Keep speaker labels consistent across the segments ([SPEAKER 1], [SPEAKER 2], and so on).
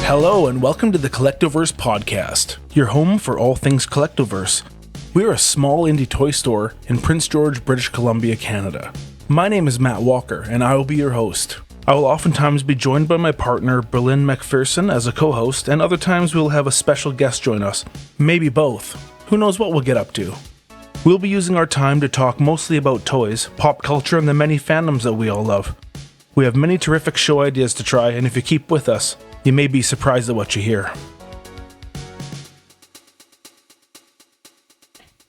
[SPEAKER 1] Hello and welcome to the Collectoverse podcast, your home for all things Collectoverse. We are a small indie toy store in Prince George, British Columbia, Canada. My name is Matt Walker and I will be your host. I will oftentimes be joined by my partner Berlin McPherson as a co-host, and other times we will have a special guest join us. Maybe both. Who knows what we'll get up to. We'll be using our time to talk mostly about toys, pop culture, and the many fandoms that we all love. We have many terrific show ideas to try, and if you keep with us, you may be surprised at what you hear.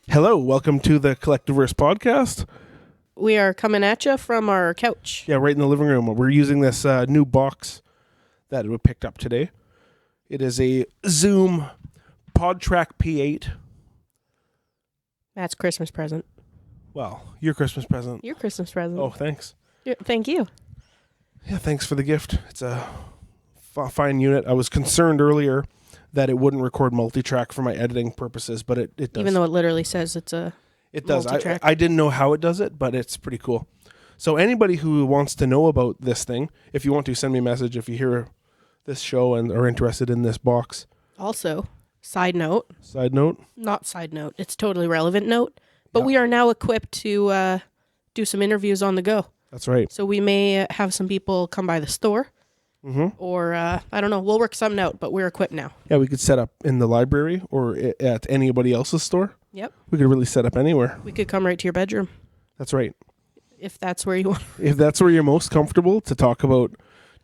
[SPEAKER 1] Hello, welcome to the Collectoverse podcast.
[SPEAKER 2] We are coming at you from our couch.
[SPEAKER 1] Yeah, right in the living room. We're using this new box that we picked up today. It is a Zoom PodTrack P8.
[SPEAKER 2] That's Christmas present.
[SPEAKER 1] Well, your Christmas present.
[SPEAKER 2] Your Christmas present.
[SPEAKER 1] Oh, thanks.
[SPEAKER 2] Thank you.
[SPEAKER 1] Yeah, thanks for the gift. It's a fine unit. I was concerned earlier that it wouldn't record multi-track for my editing purposes, but it does.
[SPEAKER 2] Even though it literally says it's a
[SPEAKER 1] It does.
[SPEAKER 2] multi-track.
[SPEAKER 1] I didn't know how it does it, but it's pretty cool. So anybody who wants to know about this thing, if you want to, send me a message if you hear this show and are interested in this box.
[SPEAKER 2] Also, side note,
[SPEAKER 1] Not
[SPEAKER 2] side note, it's totally relevant note, but we are now equipped to do some interviews on the go.
[SPEAKER 1] That's right.
[SPEAKER 2] So we may have some people come by the store, or I don't know, we'll work something out, but we're equipped now.
[SPEAKER 1] Yeah, we could set up in the library or at anybody else's store.
[SPEAKER 2] Yep.
[SPEAKER 1] We could really set up anywhere.
[SPEAKER 2] We could come right to your bedroom.
[SPEAKER 1] That's right.
[SPEAKER 2] If that's where you want.
[SPEAKER 1] If that's where you're most comfortable to talk about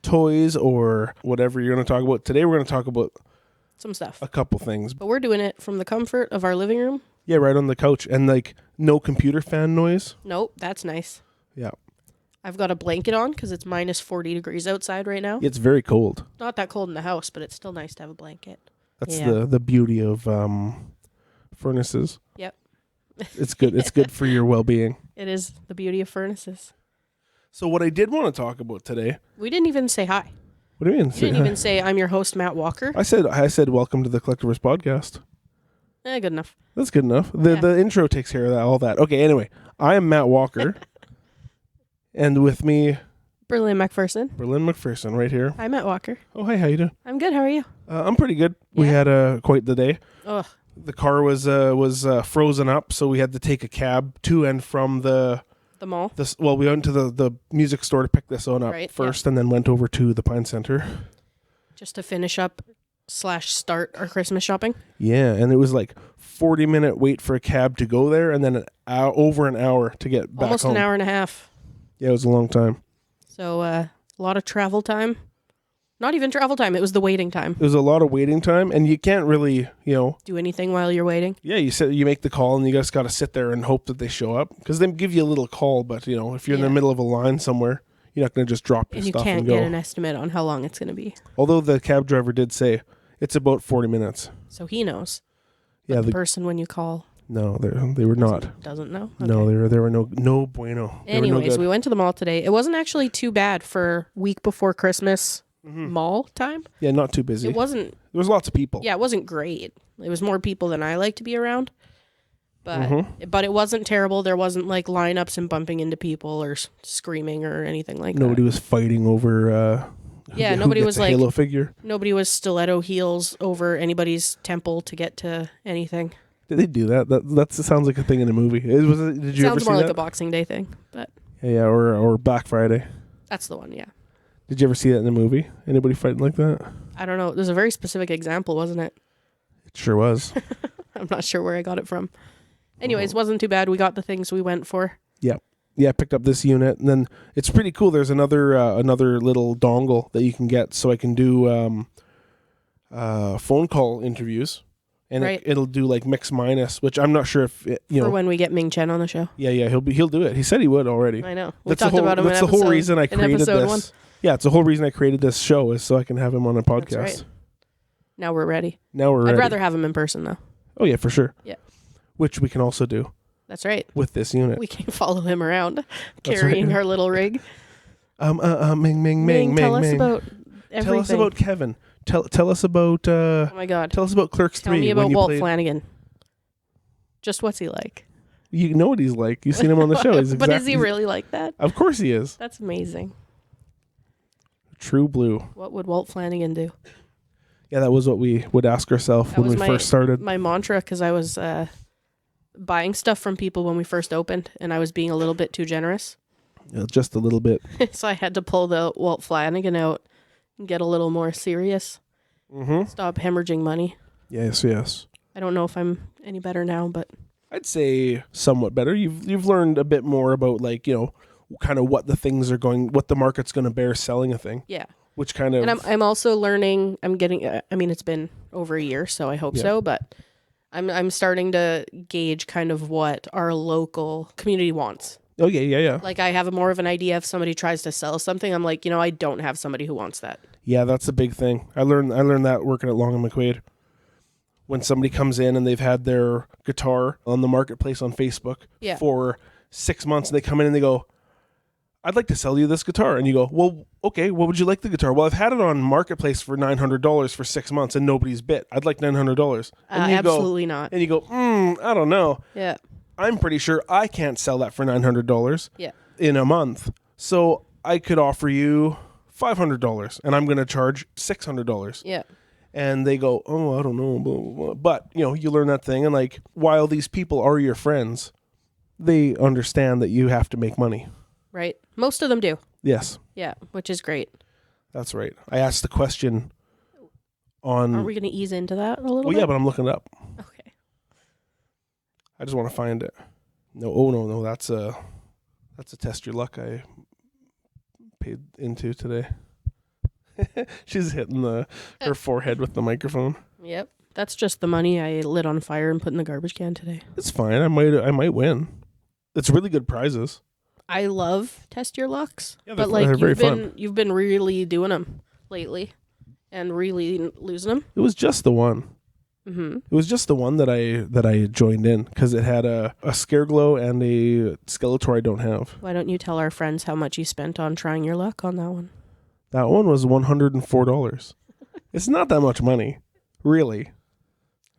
[SPEAKER 1] toys or whatever you're going to talk about. Today we're going to talk about
[SPEAKER 2] Some stuff.
[SPEAKER 1] a couple things.
[SPEAKER 2] But we're doing it from the comfort of our living room.
[SPEAKER 1] Yeah, right on the couch. And like no computer fan noise.
[SPEAKER 2] Nope, that's nice.
[SPEAKER 1] Yeah.
[SPEAKER 2] I've got a blanket on because it's minus 40 degrees outside right now.
[SPEAKER 1] It's very cold.
[SPEAKER 2] Not that cold in the house, but it's still nice to have a blanket.
[SPEAKER 1] That's
[SPEAKER 2] Yeah.
[SPEAKER 1] the beauty of furnaces.
[SPEAKER 2] Yep.
[SPEAKER 1] It's good. It's good for your well-being.
[SPEAKER 2] It is the beauty of furnaces.
[SPEAKER 1] So what I did want to talk about today.
[SPEAKER 2] We didn't even say hi.
[SPEAKER 1] What do you mean?
[SPEAKER 2] You didn't even say I'm your host, Matt Walker.
[SPEAKER 1] I said welcome to the Collectoverse podcast.
[SPEAKER 2] Good enough.
[SPEAKER 1] That's good enough. The intro takes care of that, all that. Okay, anyway, I am Matt Walker. And with me,
[SPEAKER 2] Berlin McPherson.
[SPEAKER 1] Berlin McPherson, right here.
[SPEAKER 2] Hi, Matt Walker.
[SPEAKER 1] Oh, hi, how you doing?
[SPEAKER 2] I'm good. How are you?
[SPEAKER 1] I'm pretty good. We
[SPEAKER 2] Yeah.
[SPEAKER 1] had quite the day.
[SPEAKER 2] Ugh.
[SPEAKER 1] The car was frozen up, so we had to take a cab to and from the
[SPEAKER 2] mall.
[SPEAKER 1] Well, we went to the music store to pick this one up first, and then went over to the Pine Center.
[SPEAKER 2] Just to finish up / start our Christmas shopping.
[SPEAKER 1] Yeah, and it was like 40-minute wait for a cab to go there, and then over an hour to get back
[SPEAKER 2] Almost
[SPEAKER 1] home.
[SPEAKER 2] an hour and a half.
[SPEAKER 1] Yeah, it was a long time.
[SPEAKER 2] So a lot of travel time. Not even travel time. It was the waiting time.
[SPEAKER 1] It was a lot of waiting time, and you can't really,
[SPEAKER 2] Do anything while you're waiting.
[SPEAKER 1] Yeah, you make the call, and you just got to sit there and hope that they show up, because they give you a little call, but if you're in the middle of a line somewhere, you're not going to just drop your stuff and go.
[SPEAKER 2] And you can't get an estimate on how long it's going to be.
[SPEAKER 1] Although the cab driver did say it's about 40 minutes.
[SPEAKER 2] So he knows.
[SPEAKER 1] Yeah,
[SPEAKER 2] But the person when you call
[SPEAKER 1] no, they were not.
[SPEAKER 2] doesn't know.
[SPEAKER 1] No, they were no bueno.
[SPEAKER 2] Anyways, we went to the mall today. It wasn't actually too bad for week before Christmas mall time.
[SPEAKER 1] Yeah, not too busy.
[SPEAKER 2] It wasn't.
[SPEAKER 1] There was lots of people.
[SPEAKER 2] Yeah, it wasn't great. It was more people than I like to be around. But it wasn't terrible. There wasn't like lineups and bumping into people or screaming or anything like
[SPEAKER 1] Nobody
[SPEAKER 2] that.
[SPEAKER 1] was fighting over.
[SPEAKER 2] Nobody was like
[SPEAKER 1] Halo figure.
[SPEAKER 2] Nobody was stiletto heels over anybody's temple to get to anything.
[SPEAKER 1] Did they do that? That sounds like a thing in a movie. Did you ever see that?
[SPEAKER 2] Sounds more like a Boxing Day thing, but
[SPEAKER 1] Yeah, or Black Friday.
[SPEAKER 2] that's the one. Yeah.
[SPEAKER 1] Did you ever see that in a movie? Anybody fighting like that?
[SPEAKER 2] I don't know. There's a very specific example, wasn't it?
[SPEAKER 1] It sure was.
[SPEAKER 2] I'm not sure where I got it from. Anyways, wasn't too bad. We got the things we went for.
[SPEAKER 1] Yeah, I picked up this unit, and then it's pretty cool. There's another little dongle that you can get, so I can do phone call interviews, and it'll do like mix minus, which I'm not sure if
[SPEAKER 2] For when we get Ming Chen on the show.
[SPEAKER 1] Yeah, he'll do it. He said he would already.
[SPEAKER 2] I know.
[SPEAKER 1] That's talked about him. That's the whole reason I created this.
[SPEAKER 2] One.
[SPEAKER 1] Yeah, it's the whole reason I created this show is so I can have him on a podcast.
[SPEAKER 2] That's right. Now we're ready.
[SPEAKER 1] I'd
[SPEAKER 2] rather have him in person though.
[SPEAKER 1] Oh yeah, for sure.
[SPEAKER 2] Yeah.
[SPEAKER 1] Which we can also do.
[SPEAKER 2] That's right.
[SPEAKER 1] With this unit.
[SPEAKER 2] We can follow him around carrying our little rig.
[SPEAKER 1] Ming,
[SPEAKER 2] tell us about everything.
[SPEAKER 1] Tell us about Kevin. Tell us about
[SPEAKER 2] oh my God.
[SPEAKER 1] Tell us about Clerks 3.
[SPEAKER 2] Tell me about Walt Flanagan. Just what's he like?
[SPEAKER 1] You know what he's like. You've seen him on the show.
[SPEAKER 2] But is he really like that?
[SPEAKER 1] Of course he is.
[SPEAKER 2] That's amazing.
[SPEAKER 1] True blue.
[SPEAKER 2] What would Walt Flanagan do?
[SPEAKER 1] Yeah, that was what we would ask ourselves when we first started.
[SPEAKER 2] My mantra, because I was buying stuff from people when we first opened, and I was being a little bit too generous.
[SPEAKER 1] Yeah, just a little bit.
[SPEAKER 2] So I had to pull the Walt Flanagan out and get a little more serious.
[SPEAKER 1] Mm-hmm.
[SPEAKER 2] Stop hemorrhaging money.
[SPEAKER 1] Yes.
[SPEAKER 2] I don't know if I'm any better now, but
[SPEAKER 1] I'd say somewhat better. You've learned a bit more about, like, kind of what the things are going, what the market's going to bear selling a thing.
[SPEAKER 2] yeah.
[SPEAKER 1] Which kind of...
[SPEAKER 2] And I'm also learning, I'm getting, I mean, it's been over a year, so I hope so, but I'm starting to gauge kind of what our local community wants.
[SPEAKER 1] Oh, yeah.
[SPEAKER 2] Like, I have more of an idea if somebody tries to sell something, I'm like, I don't have somebody who wants that.
[SPEAKER 1] Yeah, that's a big thing. I learned that working at Long and McQuaid. When somebody comes in and they've had their guitar on the marketplace on Facebook for 6 months, and they come in and they go, I'd like to sell you this guitar. And you go, well, okay, what would you like the guitar? Well, I've had it on marketplace for $900 for 6 months and nobody's bit. I'd like $900. And you
[SPEAKER 2] absolutely not.
[SPEAKER 1] And you go, I don't know.
[SPEAKER 2] Yeah.
[SPEAKER 1] I'm pretty sure I can't sell that for $900 in a month. So I could offer you $500 and I'm going to charge $600.
[SPEAKER 2] Yeah.
[SPEAKER 1] And they go, oh, I don't know. Blah, blah, blah. But, you learn that thing. And, like, while these people are your friends, they understand that you have to make money.
[SPEAKER 2] Right. Most of them do.
[SPEAKER 1] Yes.
[SPEAKER 2] Yeah, which is great.
[SPEAKER 1] That's right. I asked the question on...
[SPEAKER 2] Are we going to ease into that a little bit?
[SPEAKER 1] Well, yeah, but I'm looking it up.
[SPEAKER 2] Okay.
[SPEAKER 1] I just want to find it. No. That's a test your luck I paid into today. She's hitting her forehead with the microphone.
[SPEAKER 2] Yep. That's just the money I lit on fire and put in the garbage can today.
[SPEAKER 1] It's fine. I might win. It's really good prizes.
[SPEAKER 2] I love test your lucks, but
[SPEAKER 1] they're very fun.
[SPEAKER 2] You've been really doing them lately, and really losing them.
[SPEAKER 1] It was just the one.
[SPEAKER 2] Mm-hmm.
[SPEAKER 1] It was just the one that I joined in because it had a scare glow and a Skeletor I don't have.
[SPEAKER 2] Why don't you tell our friends how much you spent on trying your luck on that one?
[SPEAKER 1] That one was $104. It's not that much money, really.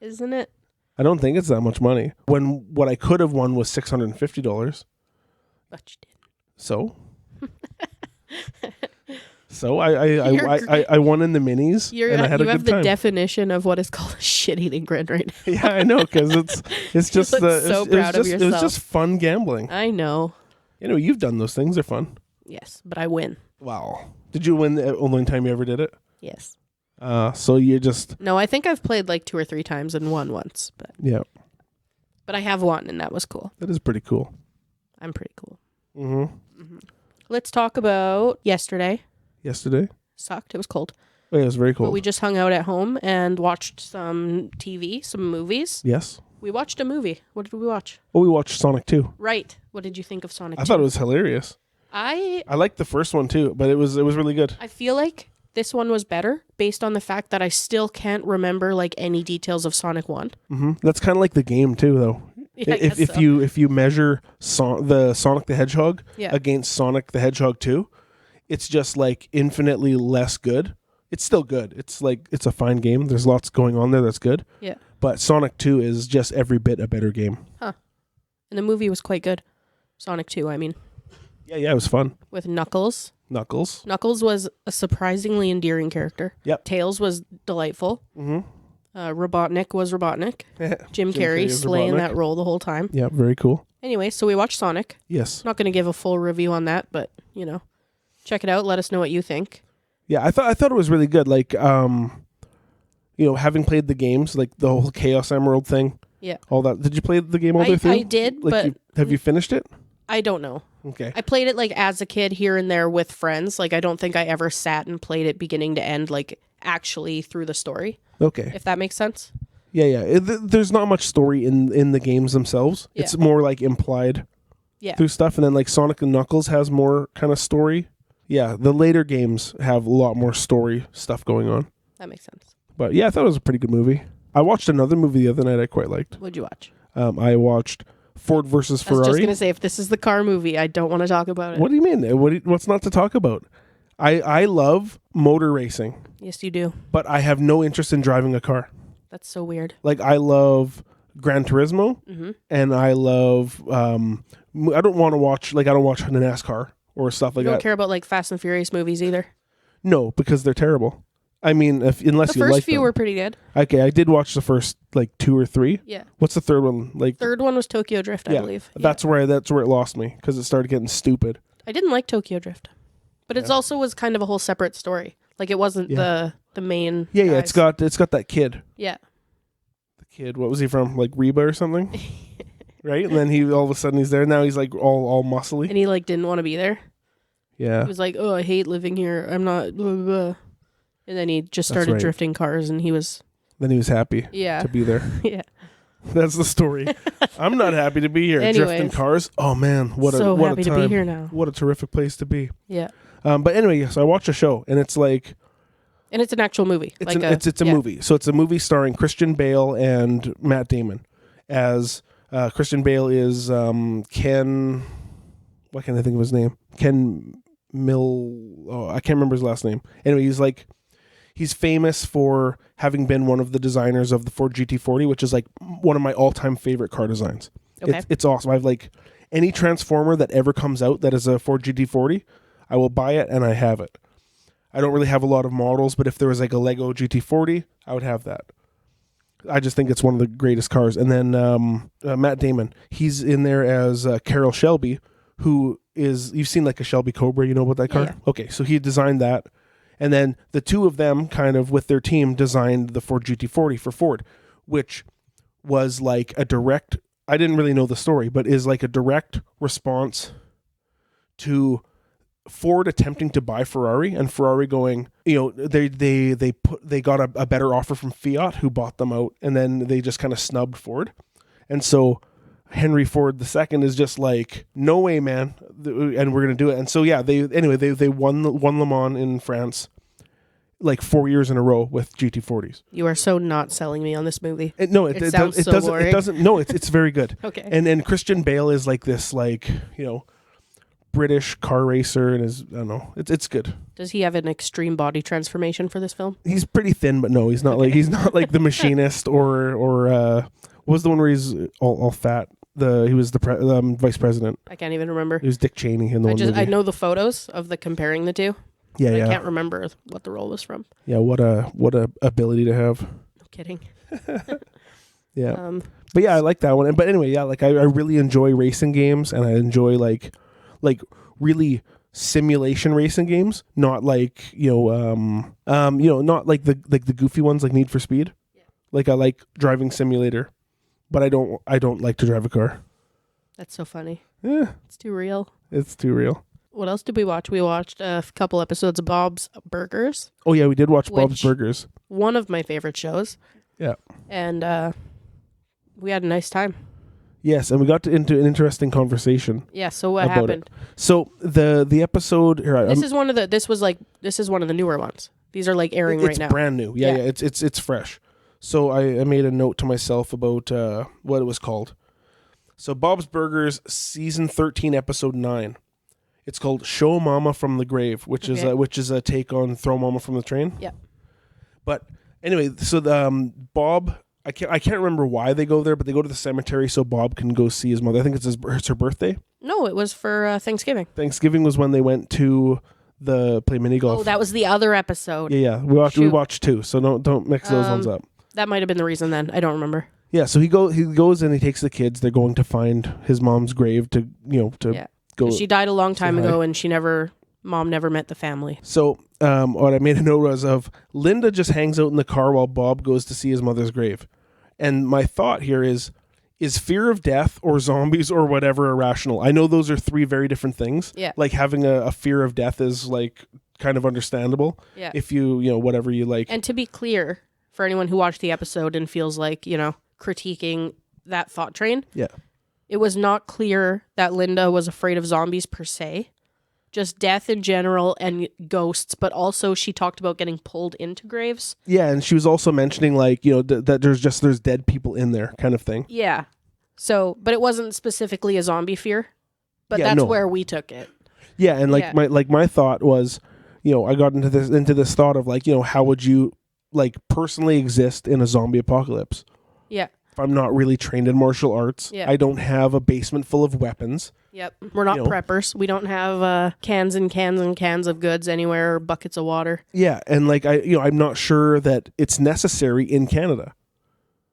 [SPEAKER 2] Isn't it?
[SPEAKER 1] I don't think it's that much money. When what I could have won was $650.
[SPEAKER 2] But you didn't.
[SPEAKER 1] So? So I won in the minis and I had a good time. You have
[SPEAKER 2] the definition of what is called a shit-eating grin right now.
[SPEAKER 1] Yeah, I know, because it's just
[SPEAKER 2] you look so proud of yourself.
[SPEAKER 1] It was just fun gambling.
[SPEAKER 2] I know.
[SPEAKER 1] You've done those things. They're fun.
[SPEAKER 2] Yes, but I win.
[SPEAKER 1] Wow. Did you win the only time you ever did it?
[SPEAKER 2] Yes.
[SPEAKER 1] So you just...
[SPEAKER 2] No, I think I've played like 2 or 3 times and won once. But
[SPEAKER 1] yeah.
[SPEAKER 2] But I have won, and that was cool.
[SPEAKER 1] That is pretty cool.
[SPEAKER 2] I'm pretty cool.
[SPEAKER 1] Mm-hmm.
[SPEAKER 2] Let's talk about yesterday.
[SPEAKER 1] Yesterday?
[SPEAKER 2] Sucked. It was cold.
[SPEAKER 1] Oh, yeah, it was very cold.
[SPEAKER 2] But we just hung out at home and watched some TV, some movies.
[SPEAKER 1] Yes.
[SPEAKER 2] We watched a movie. What did we watch?
[SPEAKER 1] Oh, we watched Sonic 2.
[SPEAKER 2] Right. What did you think of Sonic 2?
[SPEAKER 1] I thought it was hilarious. I liked the first one too, but it was really good.
[SPEAKER 2] I feel like this one was better based on the fact that I still can't remember like any details of Sonic 1.
[SPEAKER 1] Mm-hmm. That's kind of like the game too, though.
[SPEAKER 2] Yeah,
[SPEAKER 1] if you measure the Sonic the Hedgehog
[SPEAKER 2] yeah.
[SPEAKER 1] against Sonic the Hedgehog 2, it's just like infinitely less good. It's still good. It's like it's a fine game. There's lots going on there that's good.
[SPEAKER 2] Yeah.
[SPEAKER 1] But Sonic 2 is just every bit a better game.
[SPEAKER 2] Huh. And the movie was quite good. Sonic 2, I mean.
[SPEAKER 1] Yeah, it was fun.
[SPEAKER 2] With Knuckles.
[SPEAKER 1] Knuckles
[SPEAKER 2] was a surprisingly endearing character.
[SPEAKER 1] Yep.
[SPEAKER 2] Tails was delightful.
[SPEAKER 1] Mm-hmm.
[SPEAKER 2] Robotnik was Robotnik. Jim Carrey slaying Robotnik. That role the whole time.
[SPEAKER 1] Yeah, very cool.
[SPEAKER 2] Anyway, so we watched Sonic.
[SPEAKER 1] Yes.
[SPEAKER 2] Not going to give a full review on that, but, check it out. Let us know what you think.
[SPEAKER 1] Yeah, I thought it was really good. Like, having played the games, like the whole Chaos Emerald thing.
[SPEAKER 2] Yeah.
[SPEAKER 1] All that. Did you play the game all the way through?
[SPEAKER 2] I did,
[SPEAKER 1] like,
[SPEAKER 2] but...
[SPEAKER 1] have you finished it?
[SPEAKER 2] I don't know.
[SPEAKER 1] Okay.
[SPEAKER 2] I played it like as a kid here and there with friends. Like I don't think I ever sat and played it beginning to end, like actually through the story.
[SPEAKER 1] Okay.
[SPEAKER 2] If that makes sense.
[SPEAKER 1] Yeah. There's not much story in the games themselves. Yeah. It's more like implied through stuff. And then like Sonic and Knuckles has more kind of story. Yeah. The later games have a lot more story stuff going on.
[SPEAKER 2] That makes sense.
[SPEAKER 1] But yeah, I thought it was a pretty good movie. I watched another movie the other night I quite liked.
[SPEAKER 2] What'd you watch?
[SPEAKER 1] I watched Ford versus Ferrari.
[SPEAKER 2] I was just going to say, if this is the car movie, I don't want to talk about it.
[SPEAKER 1] What do you mean? What's not to talk about? I love motor racing.
[SPEAKER 2] Yes, you do.
[SPEAKER 1] But I have no interest in driving a car.
[SPEAKER 2] That's so weird.
[SPEAKER 1] Like, I love Gran Turismo, and I love... I don't watch the NASCAR or stuff like that.
[SPEAKER 2] You don't care about, like, Fast and Furious movies either?
[SPEAKER 1] No, because they're terrible. I mean, unless
[SPEAKER 2] The
[SPEAKER 1] you like
[SPEAKER 2] first few
[SPEAKER 1] them.
[SPEAKER 2] were pretty good.
[SPEAKER 1] Okay, I did watch the first like 2 or 3.
[SPEAKER 2] Yeah.
[SPEAKER 1] What's the third one? Like
[SPEAKER 2] Third one was Tokyo Drift, I believe.
[SPEAKER 1] That's where it lost me because it started getting stupid.
[SPEAKER 2] I didn't like Tokyo Drift, but it also was kind of a whole separate story. Like it wasn't the main.
[SPEAKER 1] Yeah,
[SPEAKER 2] guys.
[SPEAKER 1] it's got that kid.
[SPEAKER 2] Yeah.
[SPEAKER 1] The kid, what was he from? Like Reba or something? Right? And then he all of a sudden he's there. Now he's like all muscly.
[SPEAKER 2] And he like didn't want to be there.
[SPEAKER 1] Yeah.
[SPEAKER 2] He was like, "Oh, I hate living here. I'm not." Blah, blah, blah. And then he just started
[SPEAKER 1] right.
[SPEAKER 2] drifting cars, and he was.
[SPEAKER 1] Then he was happy. To be there.
[SPEAKER 2] Yeah.
[SPEAKER 1] That's the story. I'm not happy to be here.
[SPEAKER 2] Anyways.
[SPEAKER 1] Drifting cars. Oh man, what a
[SPEAKER 2] happy
[SPEAKER 1] time.
[SPEAKER 2] to be here now.
[SPEAKER 1] What a terrific place to be.
[SPEAKER 2] Yeah.
[SPEAKER 1] But anyway, so I watched a show, and it's like.
[SPEAKER 2] And it's an actual movie.
[SPEAKER 1] It's a movie. So it's a movie starring Christian Bale and Matt Damon. As Christian Bale is Ken. Why can't I think of his name? Ken Mill. Oh, I can't remember his last name. Anyway, he's famous for having been one of the designers of the Ford GT40, which is like one of my all-time favorite car designs.
[SPEAKER 2] Okay.
[SPEAKER 1] It's awesome. I've like any Transformer that ever comes out that is a Ford GT40, I will buy it and I have it. I don't really have a lot of models, but if there was like a Lego GT40, I would have that. I just think it's one of the greatest cars. And then Matt Damon, he's in there as Carroll Shelby, who is, you've seen like a Shelby Cobra, you know about that car?
[SPEAKER 2] Yeah.
[SPEAKER 1] Okay, so he designed that. And then the two of them kind of with their team designed the Ford GT40 for Ford, which was like a direct, I didn't really know the story, but is like a direct response to Ford attempting to buy Ferrari and Ferrari going, they got a better offer from Fiat who bought them out, and then they just kind of snubbed Ford. And so Henry Ford II is just like, no way, man, and we're gonna do it. And so they won Le Mans in France like 4 years in a row with GT40s.
[SPEAKER 2] You are so not selling me on this movie.
[SPEAKER 1] It
[SPEAKER 2] Boring.
[SPEAKER 1] doesn't. No, it's very good.
[SPEAKER 2] Okay.
[SPEAKER 1] And Christian Bale is like this, like, British car racer, and I don't know, it's good.
[SPEAKER 2] Does he have an extreme body transformation for this film?
[SPEAKER 1] He's pretty thin, but no, he's not like the Machinist or what was the one where he's all fat? He was the vice president.
[SPEAKER 2] I can't even remember.
[SPEAKER 1] He was Dick Cheney in the one movie.
[SPEAKER 2] I know the photos of the comparing the two.
[SPEAKER 1] Yeah,
[SPEAKER 2] I can't remember what the role was from.
[SPEAKER 1] Yeah, what a ability to have.
[SPEAKER 2] No kidding.
[SPEAKER 1] Yeah. But yeah, I like that one. But anyway, yeah, like I really enjoy racing games, and I enjoy like really simulation racing games, not like not like the goofy ones like Need for Speed.
[SPEAKER 2] Yeah.
[SPEAKER 1] Like I like driving simulator, but I don't like to drive a car.
[SPEAKER 2] That's so funny.
[SPEAKER 1] Yeah.
[SPEAKER 2] It's too real.
[SPEAKER 1] It's too real.
[SPEAKER 2] What else did we watch? We watched a couple episodes of Bob's Burgers.
[SPEAKER 1] Oh yeah, we did watch Bob's Burgers.
[SPEAKER 2] One of my favorite shows.
[SPEAKER 1] Yeah.
[SPEAKER 2] And we had a nice time.
[SPEAKER 1] Yes, and we got into an interesting conversation.
[SPEAKER 2] Yeah, so what happened?
[SPEAKER 1] So the episode here,
[SPEAKER 2] this is one of the newer ones. These are like airing right now.
[SPEAKER 1] It's brand new. Yeah, it's fresh. So I made a note to myself about what it was called. So Bob's Burgers season 13 episode 9. It's called Show Mama from the Grave, which is a take on Throw Mama from the Train.
[SPEAKER 2] Yeah.
[SPEAKER 1] But anyway, so Bob, I can't remember why they go there, but they go to the cemetery so Bob can go see his mother. I think it's her birthday.
[SPEAKER 2] No, it was for Thanksgiving.
[SPEAKER 1] Thanksgiving was when they went to play mini golf.
[SPEAKER 2] Oh, that was the other episode.
[SPEAKER 1] Yeah. We watched 2, so don't mix those ones up.
[SPEAKER 2] That might have been the reason then. I don't remember.
[SPEAKER 1] Yeah, so he goes and he takes the kids. They're going to find his mom's grave to go.
[SPEAKER 2] She died a long time ago, and Mom never met the family.
[SPEAKER 1] So what I made a note was of Linda just hangs out in the car while Bob goes to see his mother's grave. And my thought here is fear of death or zombies or whatever irrational? I know those are 3 very different things.
[SPEAKER 2] Yeah.
[SPEAKER 1] Like having a fear of death is like kind of understandable.
[SPEAKER 2] Yeah.
[SPEAKER 1] If you whatever you like.
[SPEAKER 2] And to be clear, for anyone who watched the episode and feels like, critiquing that thought train.
[SPEAKER 1] Yeah.
[SPEAKER 2] It was not clear that Linda was afraid of zombies per se. Just death in general and ghosts, but also she talked about getting pulled into graves.
[SPEAKER 1] Yeah, and she was also mentioning like, that there's dead people in there kind of thing.
[SPEAKER 2] Yeah. So, but it wasn't specifically a zombie fear, but that's where we took it.
[SPEAKER 1] Yeah, and my thought was, I got into this thought of like, how would you like personally exist in a zombie apocalypse?
[SPEAKER 2] Yeah.
[SPEAKER 1] If I'm not really trained in martial arts, I don't have a basement full of weapons.
[SPEAKER 2] Yep. We're not
[SPEAKER 3] You know.
[SPEAKER 2] preppers. We don't have cans and cans and cans of goods anywhere or buckets of water.
[SPEAKER 3] Yeah, and like I'm not sure that it's necessary in Canada.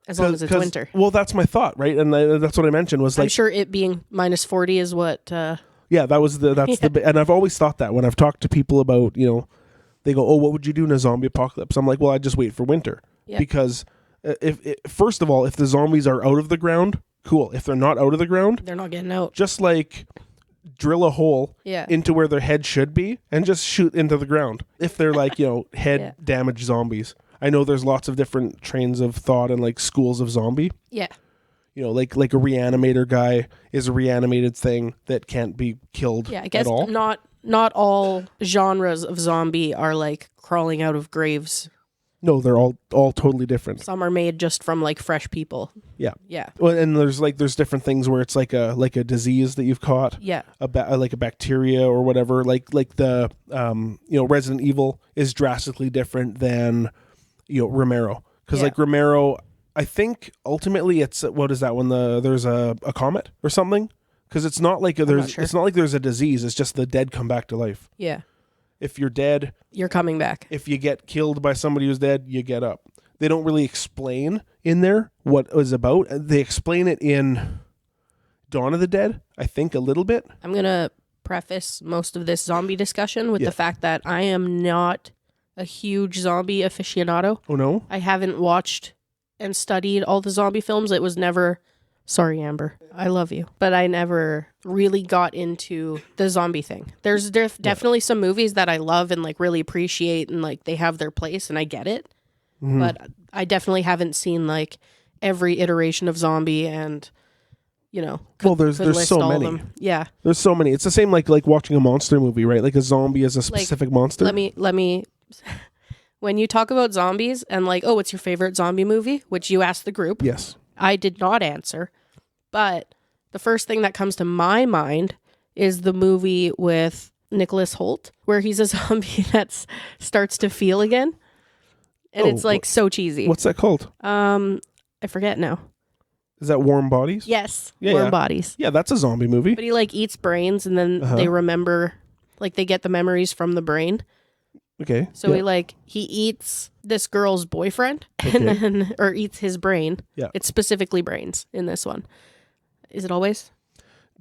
[SPEAKER 2] As long as it's winter.
[SPEAKER 3] Well, that's my thought, right? And that's what I mentioned was like
[SPEAKER 2] I'm sure it being minus 40 is what...
[SPEAKER 3] yeah, and I've always thought that when I've talked to people about, they go, oh, what would you do in a zombie apocalypse? I'm like, well, I just wait for winter.
[SPEAKER 2] Yeah.
[SPEAKER 3] Because first of all, if the zombies are out of the ground, cool. If they're not out of the ground,
[SPEAKER 2] they're not getting out.
[SPEAKER 3] just like drill a hole
[SPEAKER 2] Yeah.
[SPEAKER 3] into where their head should be and just shoot into the ground. If they're like, head damaged zombies. I know there's lots of different trains of thought and like schools of zombie.
[SPEAKER 2] Yeah.
[SPEAKER 3] Like a reanimator guy is a reanimated thing that can't be killed
[SPEAKER 2] Yeah, I guess
[SPEAKER 3] at all.
[SPEAKER 2] not all genres of zombie are like crawling out of graves.
[SPEAKER 3] No, they're all totally different.
[SPEAKER 2] Some are made just from like fresh people.
[SPEAKER 3] Yeah.
[SPEAKER 2] Yeah.
[SPEAKER 3] Well, and there's different things where it's like a disease that you've caught.
[SPEAKER 2] Yeah.
[SPEAKER 3] Like a bacteria or whatever. Like the Resident Evil is drastically different than Romero, because like Romero, I think ultimately it's what is that when there's a comet or something, because it's not like it's not like there's a disease. It's just the dead come back to life.
[SPEAKER 2] Yeah.
[SPEAKER 3] If you're dead,
[SPEAKER 2] you're coming back.
[SPEAKER 3] If you get killed by somebody who's dead, you get up. They don't really explain in there what it was about. They explain it in Dawn of the Dead, I think, a little bit.
[SPEAKER 2] I'm going to preface most of this zombie discussion with the fact that I am not a huge zombie aficionado.
[SPEAKER 3] Oh, no?
[SPEAKER 2] I haven't watched and studied all the zombie films. It was never... Sorry, Amber. I love you. But I never really got into the zombie thing. There's definitely some movies that I love and like really appreciate and like they have their place and I get it. Mm-hmm. But I definitely haven't seen like every iteration of zombie and,
[SPEAKER 3] there's so many.
[SPEAKER 2] Yeah.
[SPEAKER 3] There's so many. It's the same like watching a monster movie, right? Like a zombie is a specific monster.
[SPEAKER 2] Let me... When you talk about zombies and like, oh, what's your favorite zombie movie? Which you asked the group.
[SPEAKER 3] Yes.
[SPEAKER 2] I did not answer, but the first thing that comes to my mind is the movie with Nicholas Hoult, where he's a zombie that starts to feel again. And it's like so cheesy.
[SPEAKER 3] What's that called?
[SPEAKER 2] I forget now.
[SPEAKER 3] Is that Warm Bodies?
[SPEAKER 2] Yes. Warm Bodies.
[SPEAKER 3] Yeah, that's a zombie movie.
[SPEAKER 2] But he like eats brains and then they remember, like they get the memories from the brain.
[SPEAKER 3] Okay.
[SPEAKER 2] So he eats this girl's boyfriend and then or eats his brain.
[SPEAKER 3] Yeah.
[SPEAKER 2] It's specifically brains in this one. Is it always?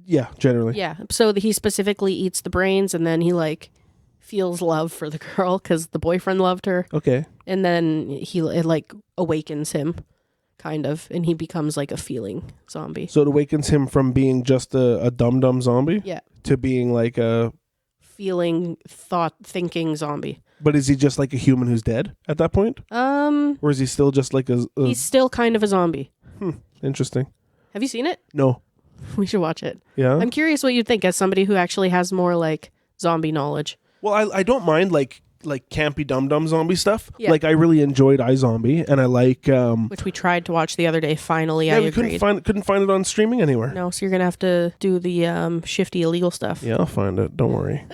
[SPEAKER 3] Yeah, generally.
[SPEAKER 2] Yeah. So he specifically eats the brains and then he like feels love for the girl because the boyfriend loved her.
[SPEAKER 3] Okay.
[SPEAKER 2] And then it like awakens him kind of and he becomes like a feeling zombie.
[SPEAKER 3] So it awakens him from being just a dumb zombie?
[SPEAKER 2] Yeah.
[SPEAKER 3] To being like a
[SPEAKER 2] feeling, thinking zombie.
[SPEAKER 3] But is he just like a human who's dead at that point? Or is he still just like a...
[SPEAKER 2] He's still kind of a zombie.
[SPEAKER 3] Interesting.
[SPEAKER 2] Have you seen it?
[SPEAKER 3] No.
[SPEAKER 2] We should watch it.
[SPEAKER 3] Yeah?
[SPEAKER 2] I'm curious what you'd think as somebody who actually has more like zombie knowledge.
[SPEAKER 3] Well, I don't mind like campy dum zombie stuff.
[SPEAKER 2] Yeah.
[SPEAKER 3] Like I really enjoyed iZombie and I like...
[SPEAKER 2] which we tried to watch the other day. Finally, I agreed.
[SPEAKER 3] Couldn't find it on streaming anywhere.
[SPEAKER 2] No, so you're going to have to do the shifty illegal stuff.
[SPEAKER 3] Yeah, I'll find it. Don't worry.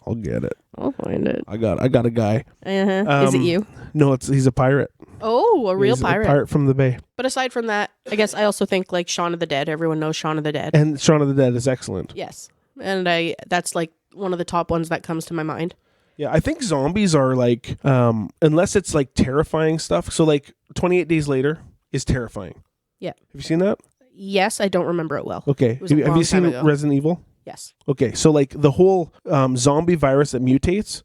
[SPEAKER 3] I'll get it.
[SPEAKER 2] I'll find it.
[SPEAKER 3] I got a guy.
[SPEAKER 2] Is it you?
[SPEAKER 3] No, he's a pirate.
[SPEAKER 2] Oh, a real
[SPEAKER 3] He's
[SPEAKER 2] pirate.
[SPEAKER 3] A pirate from the Bay.
[SPEAKER 2] But aside from that, I guess I also think like Shaun of the Dead. Everyone knows Shaun of the Dead.
[SPEAKER 3] And Shaun of the Dead is excellent.
[SPEAKER 2] Yes. And that's like one of the top ones that comes to my mind.
[SPEAKER 3] Yeah, I think zombies are like, unless it's like terrifying stuff. So like 28 Days Later is terrifying. Yeah. Have you seen that?
[SPEAKER 2] Yes, I don't remember it well.
[SPEAKER 3] Okay. Have you seen Resident Evil?
[SPEAKER 2] Yes.
[SPEAKER 3] Okay, so like the whole zombie virus that mutates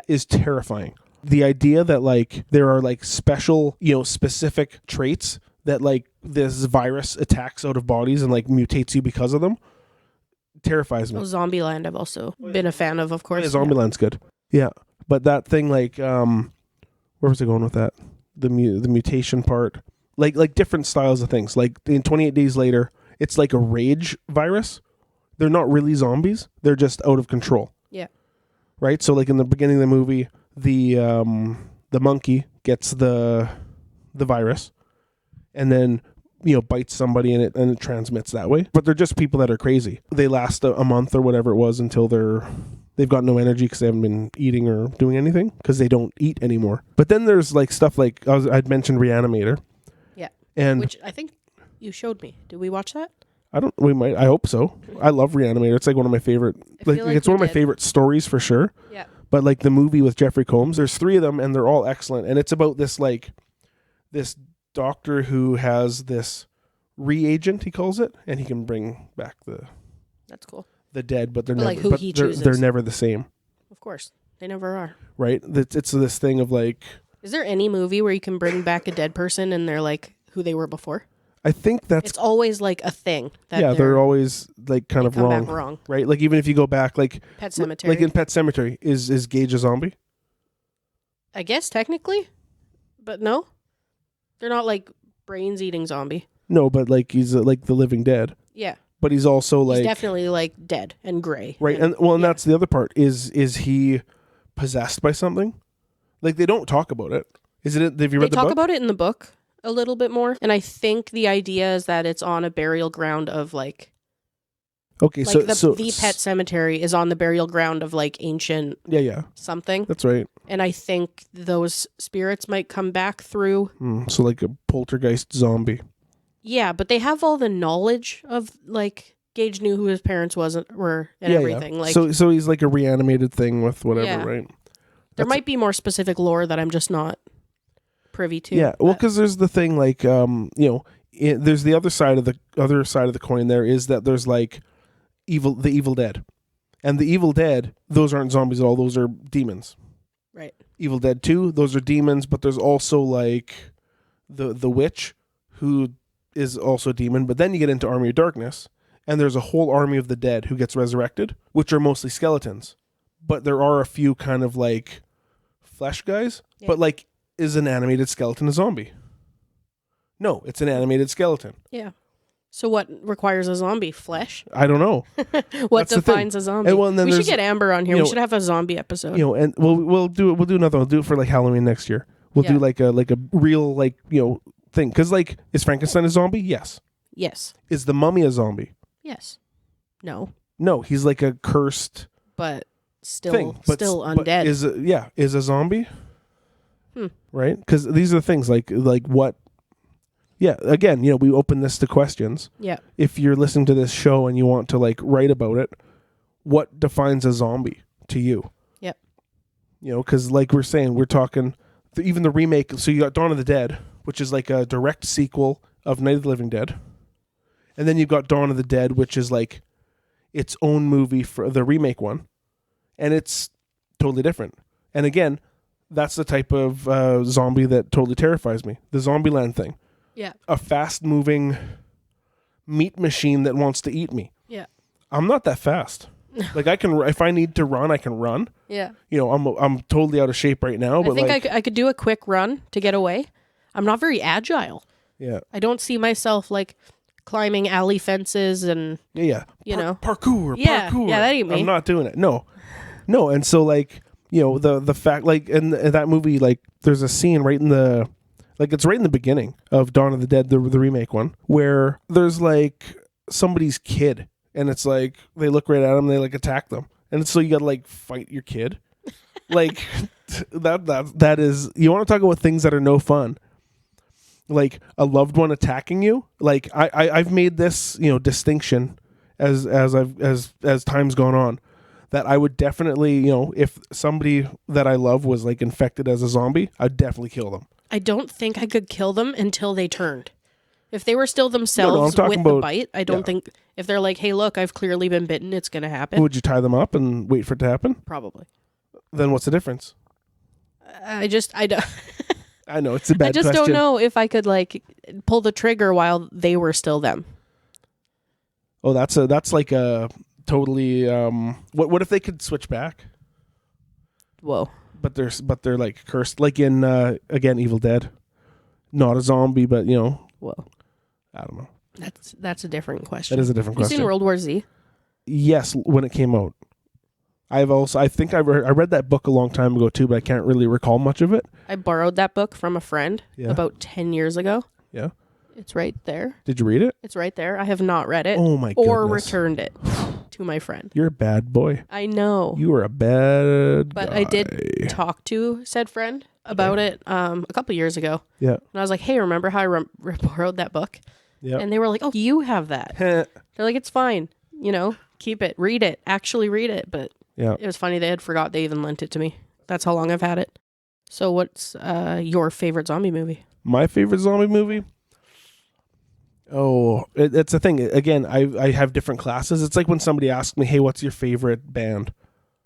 [SPEAKER 3] is terrifying. The idea that like there are like special, specific traits that like this virus attacks out of bodies and like mutates you because of them terrifies me.
[SPEAKER 2] Well, Zombieland I've also been a fan of course.
[SPEAKER 3] Yeah, Zombieland's good. Yeah, but that thing like, where was I going with that? The mutation part, like different styles of things. Like in 28 Days Later, it's like a rage virus. They're not really zombies. They're just out of control. Yeah. Right? So like in the beginning of the movie, the monkey gets the virus and then, bites somebody and it transmits that way. But they're just people that are crazy. They last a month or whatever it was until they've got no energy because they haven't been eating or doing anything because they don't eat anymore. But then there's like stuff like I'd mentioned Reanimator.
[SPEAKER 2] Yeah.
[SPEAKER 3] And
[SPEAKER 2] which I think you showed me. Did we watch that?
[SPEAKER 3] I hope so. I love Reanimator. It's like one of my favorite. Like it's one of my favorite stories for sure.
[SPEAKER 2] Yeah.
[SPEAKER 3] But like the movie with Jeffrey Combs, there's 3 of them and they're all excellent. And it's about this doctor who has this reagent, he calls it, and he can bring back
[SPEAKER 2] That's cool.
[SPEAKER 3] the dead, but they're
[SPEAKER 2] Like
[SPEAKER 3] never,
[SPEAKER 2] who he chooses.
[SPEAKER 3] they're never the same.
[SPEAKER 2] Of course. They never are.
[SPEAKER 3] Right? It's this thing of like,
[SPEAKER 2] Is there any movie where you can bring back a dead person and they're like who they were before?
[SPEAKER 3] I think that's
[SPEAKER 2] It's always like a thing. That
[SPEAKER 3] they're always like kind of
[SPEAKER 2] come
[SPEAKER 3] wrong.
[SPEAKER 2] back wrong.
[SPEAKER 3] Right? Like even if you go back, like
[SPEAKER 2] Pet Sematary.
[SPEAKER 3] like in Pet Sematary, is Gage a zombie?
[SPEAKER 2] I guess technically, but no. They're not like brains eating zombie.
[SPEAKER 3] No, but like he's like the living dead.
[SPEAKER 2] Yeah.
[SPEAKER 3] But he's also like
[SPEAKER 2] He's definitely like dead and gray.
[SPEAKER 3] right, and that's the other part. Is he possessed by something? Like they don't talk about it. Is it? Have you read the book?
[SPEAKER 2] They talk about it in the book a little bit more, and I think the idea is that it's on a burial ground of like.
[SPEAKER 3] Okay,
[SPEAKER 2] Like the Pet Cemetery is on the burial ground of like ancient something.
[SPEAKER 3] That's right.
[SPEAKER 2] And I think those spirits might come back through.
[SPEAKER 3] So like a poltergeist zombie.
[SPEAKER 2] Yeah, but they have all the knowledge of like Gage knew who his parents were and everything. Like
[SPEAKER 3] so he's like a reanimated thing with whatever, right?
[SPEAKER 2] There might be more specific lore that I'm just not privy to.
[SPEAKER 3] Yeah, well, because there's the thing like there's the other side of the coin. There is that there's like the Evil Dead, and the Evil Dead, those aren't zombies at all. Those are demons.
[SPEAKER 2] Right.
[SPEAKER 3] Evil Dead 2, those are demons, but there's also like the witch who is also a demon. But then you get into Army of Darkness, and there's a whole army of the dead who gets resurrected, which are mostly skeletons. But there are a few kind of like flesh guys. Yeah. But like, is an animated skeleton a zombie? No, it's an animated skeleton.
[SPEAKER 2] Yeah. So what requires a zombie? Flesh?
[SPEAKER 3] I don't know.
[SPEAKER 2] What defines a zombie?
[SPEAKER 3] And
[SPEAKER 2] we should get Amber on here. We should have a zombie episode.
[SPEAKER 3] And we'll do another one. We'll do it for like Halloween next year. We'll do like a real like thing. Because like, is Frankenstein a zombie? Yes.
[SPEAKER 2] Yes.
[SPEAKER 3] Is the Mummy a zombie?
[SPEAKER 2] Yes. No.
[SPEAKER 3] No, he's like a cursed
[SPEAKER 2] but still
[SPEAKER 3] thing.
[SPEAKER 2] Still undead.
[SPEAKER 3] Is a zombie? Right? Because these are the things like what. Yeah, again, we open this to questions.
[SPEAKER 2] Yeah.
[SPEAKER 3] If you're listening to this show and you want to like write about it, what defines a zombie to you?
[SPEAKER 2] Yep.
[SPEAKER 3] Because like we're saying, we're talking even the remake. So you got Dawn of the Dead, which is like a direct sequel of Night of the Living Dead, and then you've got Dawn of the Dead, which is like its own movie for the remake one, and it's totally different. And again, that's the type of zombie that totally terrifies me. The Zombieland thing.
[SPEAKER 2] Yeah.
[SPEAKER 3] A fast-moving meat machine that wants to eat me.
[SPEAKER 2] Yeah.
[SPEAKER 3] I'm not that fast. Like I can, if I need to run, I can run.
[SPEAKER 2] Yeah.
[SPEAKER 3] I'm totally out of shape right now. But
[SPEAKER 2] I think I could do a quick run to get away. I'm not very agile.
[SPEAKER 3] Yeah.
[SPEAKER 2] I don't see myself like climbing alley fences and
[SPEAKER 3] parkour.
[SPEAKER 2] Yeah, that ain't me.
[SPEAKER 3] I'm not doing it. No. And so like the fact like in that movie like there's a scene right in the. Like, it's right in the beginning of Dawn of the Dead, the remake one, where there's, like, somebody's kid, and it's, like, they look right at them, and they, like, attack them. And so you gotta, like, fight your kid. Like, that is... You want to talk about things that are no fun. Like, a loved one attacking you. Like, I've made this, distinction as time's gone on, that I would definitely, if somebody that I love was, like, infected as a zombie, I'd definitely kill them.
[SPEAKER 2] I don't think I could kill them until they turned. If they were still themselves with
[SPEAKER 3] the
[SPEAKER 2] bite, I don't think... If they're like, hey, look, I've clearly been bitten, it's going to happen.
[SPEAKER 3] Would you tie them up and wait for it to happen?
[SPEAKER 2] Probably.
[SPEAKER 3] Then what's the difference?
[SPEAKER 2] I don't...
[SPEAKER 3] I know, it's a bad question.
[SPEAKER 2] I just don't know if I could, like, pull the trigger while they were still them.
[SPEAKER 3] Oh, that's like a totally... What if they could switch back?
[SPEAKER 2] Whoa.
[SPEAKER 3] But they're like cursed, like in again Evil Dead, not a zombie, but
[SPEAKER 2] Whoa,
[SPEAKER 3] I don't know.
[SPEAKER 2] That's a different question.
[SPEAKER 3] That is a different question.
[SPEAKER 2] You seen World War Z?
[SPEAKER 3] Yes, when it came out. I read that book a long time ago too, but I can't really recall much of it.
[SPEAKER 2] I borrowed that book from a friend about 10 years ago.
[SPEAKER 3] Yeah,
[SPEAKER 2] it's right there.
[SPEAKER 3] Did you read it?
[SPEAKER 2] It's right there. I have not read it.
[SPEAKER 3] Oh my goodness.
[SPEAKER 2] Or returned it to my friend.
[SPEAKER 3] You're a bad boy.
[SPEAKER 2] I know.
[SPEAKER 3] You are a bad
[SPEAKER 2] But
[SPEAKER 3] guy.
[SPEAKER 2] I did talk to said friend about it a couple years ago.
[SPEAKER 3] Yeah.
[SPEAKER 2] And I was like, hey, remember how I borrowed that book?
[SPEAKER 3] Yep.
[SPEAKER 2] And they were like, oh, you have that. They're like, it's fine. Keep it. Read it. Actually read it. But
[SPEAKER 3] Yeah.
[SPEAKER 2] it was funny. They had forgot they even lent it to me. That's how long I've had it. So what's your favorite zombie movie?
[SPEAKER 3] My favorite zombie movie? Oh, it's a thing. Again, I have different classes. It's like when somebody asks me, hey, what's your favorite band?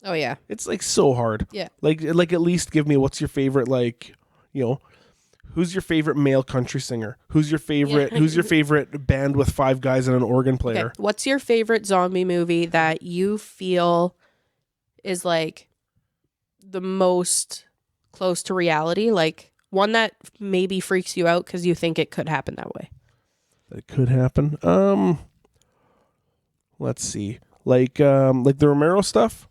[SPEAKER 2] Oh, yeah.
[SPEAKER 3] It's like so hard.
[SPEAKER 2] Yeah.
[SPEAKER 3] Like at least give me what's your favorite, like, who's your favorite male country singer? Who's your favorite band with 5 guys and an organ player?
[SPEAKER 2] Okay. What's your favorite zombie movie that you feel is like the most close to reality? Like one that maybe freaks you out because you think it could happen that way.
[SPEAKER 3] That could happen. Let's see. Like the Romero stuff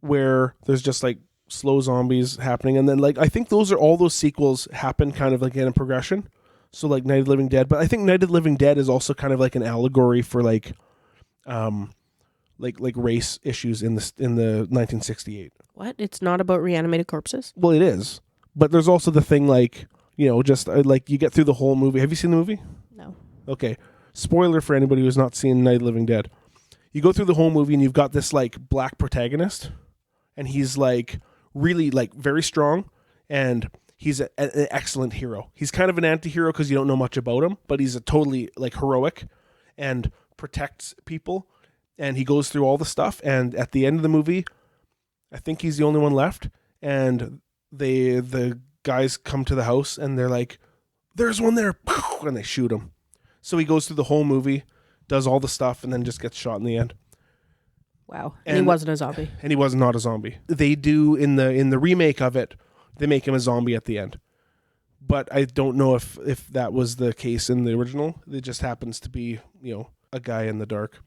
[SPEAKER 3] where there's just like slow zombies happening, and then like I think all those sequels happen kind of like in a progression. So like Night of the Living Dead, but I think Night of the Living Dead is also kind of like an allegory for like race issues in the 1968.
[SPEAKER 2] What? It's not about reanimated corpses?
[SPEAKER 3] Well, it is, but there's also the thing like just like you get through the whole movie. Have you seen the movie?
[SPEAKER 2] No.
[SPEAKER 3] Okay. Spoiler for anybody who's not seen Night of the Living Dead. You go through the whole movie and you've got this like black protagonist, and he's like really like very strong, and he's an excellent hero. He's kind of an anti-hero because you don't know much about him, but he's a totally like heroic and protects people, and he goes through all the stuff, and at the end of the movie, I think he's the only one left, and the guys come to the house and they're like, there's one there, and they shoot him. So he goes through the whole movie, does all the stuff, and then just gets shot in the end.
[SPEAKER 2] Wow. And he wasn't a zombie.
[SPEAKER 3] And he was not a zombie. They do in the remake of it, they make him a zombie at the end. But I don't know if that was the case in the original. It just happens to be, a guy in the dark.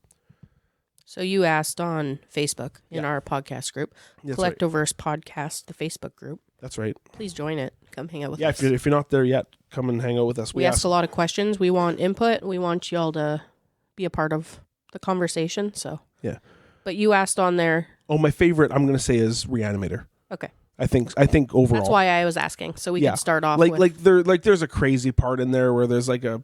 [SPEAKER 2] So you asked on Facebook in our podcast group,
[SPEAKER 3] That's
[SPEAKER 2] Collectoverse Podcast, the Facebook group.
[SPEAKER 3] That's right.
[SPEAKER 2] Please join it. Come hang out with us.
[SPEAKER 3] Yeah, if you're not there yet, come and hang out with us.
[SPEAKER 2] We ask a lot of questions. We want input. We want y'all to be a part of the conversation. So
[SPEAKER 3] yeah.
[SPEAKER 2] But you asked on there.
[SPEAKER 3] Oh, my favorite I'm going to say is Reanimator.
[SPEAKER 2] Okay.
[SPEAKER 3] I think overall.
[SPEAKER 2] That's why I was asking. So we can start off with
[SPEAKER 3] there's a crazy part in there where there's like a,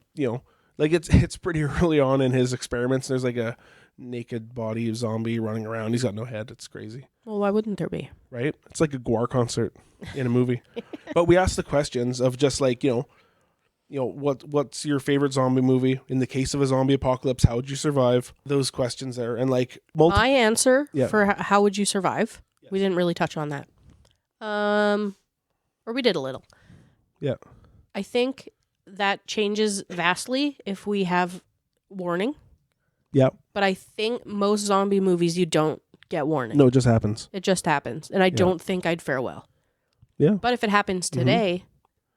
[SPEAKER 3] like it's pretty early on in his experiments. There's like a naked body of zombie running around. He's got no head. It's crazy.
[SPEAKER 2] Well, why wouldn't there be?
[SPEAKER 3] Right? It's like a Gwar concert in a movie. But we asked the questions of just like, what's your favorite zombie movie? In the case of a zombie apocalypse, how would you survive? Those questions there. And like
[SPEAKER 2] my answer for how would you survive? Yes. We didn't really touch on that. Or we did a little.
[SPEAKER 3] Yeah.
[SPEAKER 2] I think that changes vastly if we have warning.
[SPEAKER 3] Yeah.
[SPEAKER 2] But I think most zombie movies you don't get warning.
[SPEAKER 3] No, it just happens.
[SPEAKER 2] It just happens. And I don't think I'd fare well.
[SPEAKER 3] Yeah.
[SPEAKER 2] But if it happens today,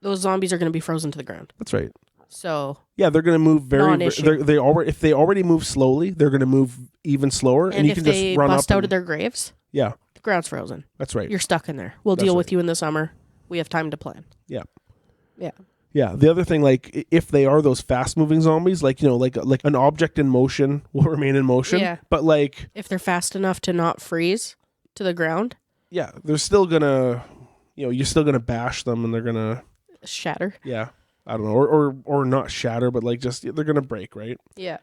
[SPEAKER 2] those zombies are going to be frozen to the ground.
[SPEAKER 3] That's right.
[SPEAKER 2] So
[SPEAKER 3] yeah, they're going to move if they already move slowly, they're going to move even slower, and you can just run up.
[SPEAKER 2] If they bust out of their graves,
[SPEAKER 3] the
[SPEAKER 2] ground's frozen.
[SPEAKER 3] That's right.
[SPEAKER 2] You're stuck in there. We'll deal with you in the summer. We have time to plan.
[SPEAKER 3] Yeah.
[SPEAKER 2] Yeah.
[SPEAKER 3] Yeah. The other thing, like if they are those fast-moving zombies, like like an object in motion will remain in motion.
[SPEAKER 2] Yeah.
[SPEAKER 3] But like
[SPEAKER 2] if they're fast enough to not freeze to the ground.
[SPEAKER 3] Yeah, they're still gonna, you're still gonna bash them, and they're gonna
[SPEAKER 2] shatter.
[SPEAKER 3] Yeah. I don't know, or not shatter, but like just they're gonna break, right?
[SPEAKER 2] Yeah.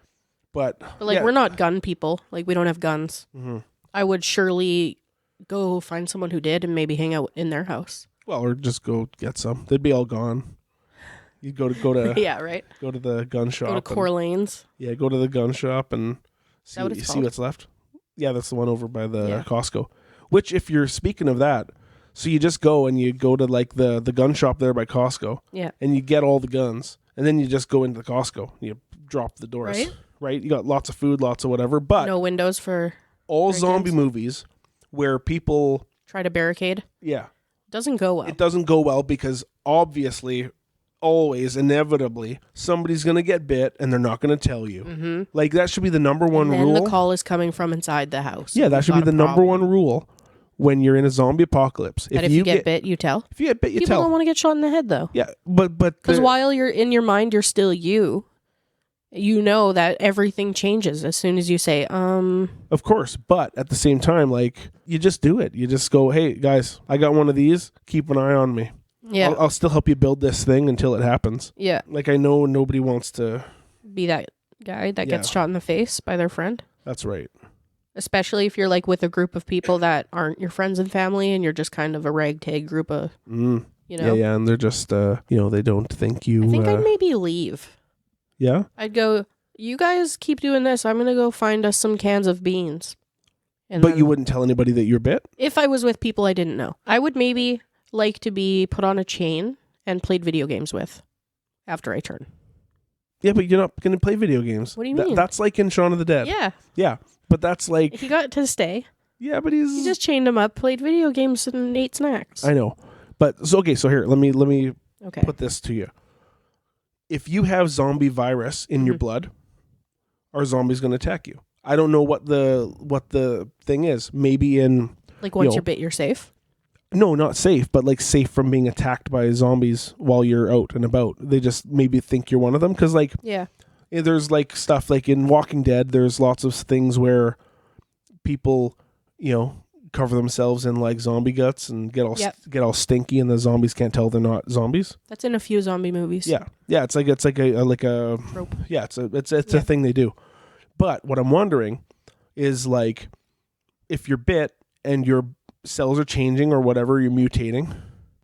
[SPEAKER 3] But
[SPEAKER 2] like we're not gun people. Like we don't have guns. Mm-hmm. I would surely go find someone who did and maybe hang out in their house.
[SPEAKER 3] Well, or just go get some. They'd be all gone. You'd go to
[SPEAKER 2] yeah, right.
[SPEAKER 3] Go to the gun shop.
[SPEAKER 2] Go to Corlane's.
[SPEAKER 3] Yeah, go to the gun shop and see what's left. Yeah, that's the one over by the Costco. Which, if you're speaking of that, so you just go and you go to like the gun shop there by Costco.
[SPEAKER 2] Yeah.
[SPEAKER 3] And you get all the guns, and then you just go into the Costco. You drop the doors. Right. You got lots of food, lots of whatever, but
[SPEAKER 2] no windows for
[SPEAKER 3] all zombie movies where people
[SPEAKER 2] try to barricade.
[SPEAKER 3] Yeah.
[SPEAKER 2] Doesn't go well.
[SPEAKER 3] It doesn't go well because obviously, always, inevitably, somebody's going to get bit and they're not going to tell you. Mm-hmm. Like that should be the number one rule.
[SPEAKER 2] And the call is coming from inside the house.
[SPEAKER 3] Yeah, that should be the number one rule when you're in a zombie apocalypse.
[SPEAKER 2] If you get bit, you tell.
[SPEAKER 3] If you get bit, you tell.
[SPEAKER 2] People don't want to get shot in the head though.
[SPEAKER 3] Yeah, but
[SPEAKER 2] because while you're in your mind, you're still you. You know that everything changes as soon as you say,
[SPEAKER 3] Of course, but at the same time, like, you just do it. You just go, hey, guys, I got one of these. Keep an eye on me.
[SPEAKER 2] Yeah.
[SPEAKER 3] I'll still help you build this thing until it happens.
[SPEAKER 2] Yeah.
[SPEAKER 3] Like, I know nobody wants to
[SPEAKER 2] be that guy that
[SPEAKER 3] Yeah.
[SPEAKER 2] gets shot in the face by their friend.
[SPEAKER 3] That's right.
[SPEAKER 2] Especially if you're like with a group of people that aren't your friends and family and you're just kind of a ragtag group of, you know.
[SPEAKER 3] Yeah, and they're just, they don't think you...
[SPEAKER 2] I think I'd maybe leave.
[SPEAKER 3] Yeah?
[SPEAKER 2] I'd go, you guys keep doing this. I'm going to go find us some cans of beans. And
[SPEAKER 3] But
[SPEAKER 2] then,
[SPEAKER 3] you wouldn't tell anybody that you're bit?
[SPEAKER 2] if I was with people I didn't know, I would maybe like to be put on a chain and played video games with after I turn.
[SPEAKER 3] Yeah, but you're not going to play video games.
[SPEAKER 2] What do you mean?
[SPEAKER 3] That's like in Shaun of the Dead.
[SPEAKER 2] Yeah.
[SPEAKER 3] Yeah, but that's like...
[SPEAKER 2] He got to stay.
[SPEAKER 3] Yeah, but
[SPEAKER 2] He just chained him up, played video games, and ate snacks.
[SPEAKER 3] I know. But, so here, let me
[SPEAKER 2] Okay.
[SPEAKER 3] put this to you. If you have zombie virus in your blood, are zombies going to attack you? I don't know what the thing is. Maybe in...
[SPEAKER 2] Like once
[SPEAKER 3] know,
[SPEAKER 2] you're bit, you're safe?
[SPEAKER 3] No, not safe, but like safe from being attacked by zombies while you're out and about. They just maybe think you're one of them. Because like...
[SPEAKER 2] Yeah.
[SPEAKER 3] There's like stuff like in Walking Dead, there's lots of things where people, cover themselves in like zombie guts and get all stinky, and the zombies can't tell they're not zombies.
[SPEAKER 2] That's in a few zombie movies.
[SPEAKER 3] Yeah, it's like a
[SPEAKER 2] trope.
[SPEAKER 3] Yeah, it's a thing they do. But what I'm wondering is like if you're bit and your cells are changing or whatever, you're mutating.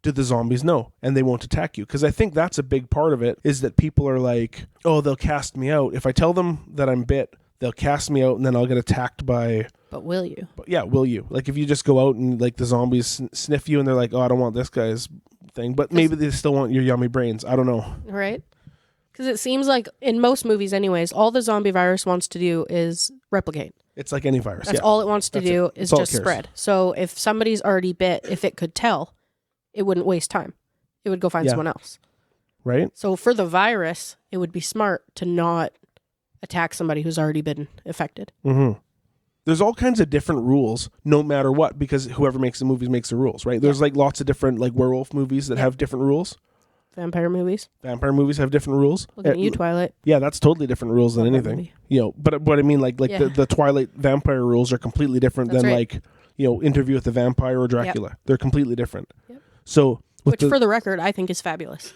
[SPEAKER 3] Do the zombies know and they won't attack you? Because I think that's a big part of it, is that people are like, oh, they'll cast me out. If I tell them that I'm bit, they'll cast me out and then I'll get attacked by...
[SPEAKER 2] But will you?
[SPEAKER 3] Yeah, will you? Like if you just go out and like the zombies sniff you and they're like, oh, I don't want this guy's thing. But maybe they still want your yummy brains. I don't know.
[SPEAKER 2] Right? Because it seems like in most movies anyways, all the zombie virus wants to do is replicate.
[SPEAKER 3] It's like any virus.
[SPEAKER 2] That's all it wants to do is just spread. So if somebody's already bit, if it could tell, it wouldn't waste time. It would go find someone else.
[SPEAKER 3] Right?
[SPEAKER 2] So for the virus, it would be smart to not attack somebody who's already been affected.
[SPEAKER 3] Mm-hmm. There's all kinds of different rules, no matter what, because whoever makes the movies makes the rules, right? There's like lots of different like werewolf movies that have different rules.
[SPEAKER 2] Vampire movies.
[SPEAKER 3] Vampire movies have different rules.
[SPEAKER 2] Looking at you, Twilight.
[SPEAKER 3] Yeah, that's totally different rules than anything. But what I mean, like the Twilight vampire rules are completely different than like, Interview with the Vampire or Dracula. Yep. They're completely different. Yep. So,
[SPEAKER 2] which for the record, I think is fabulous.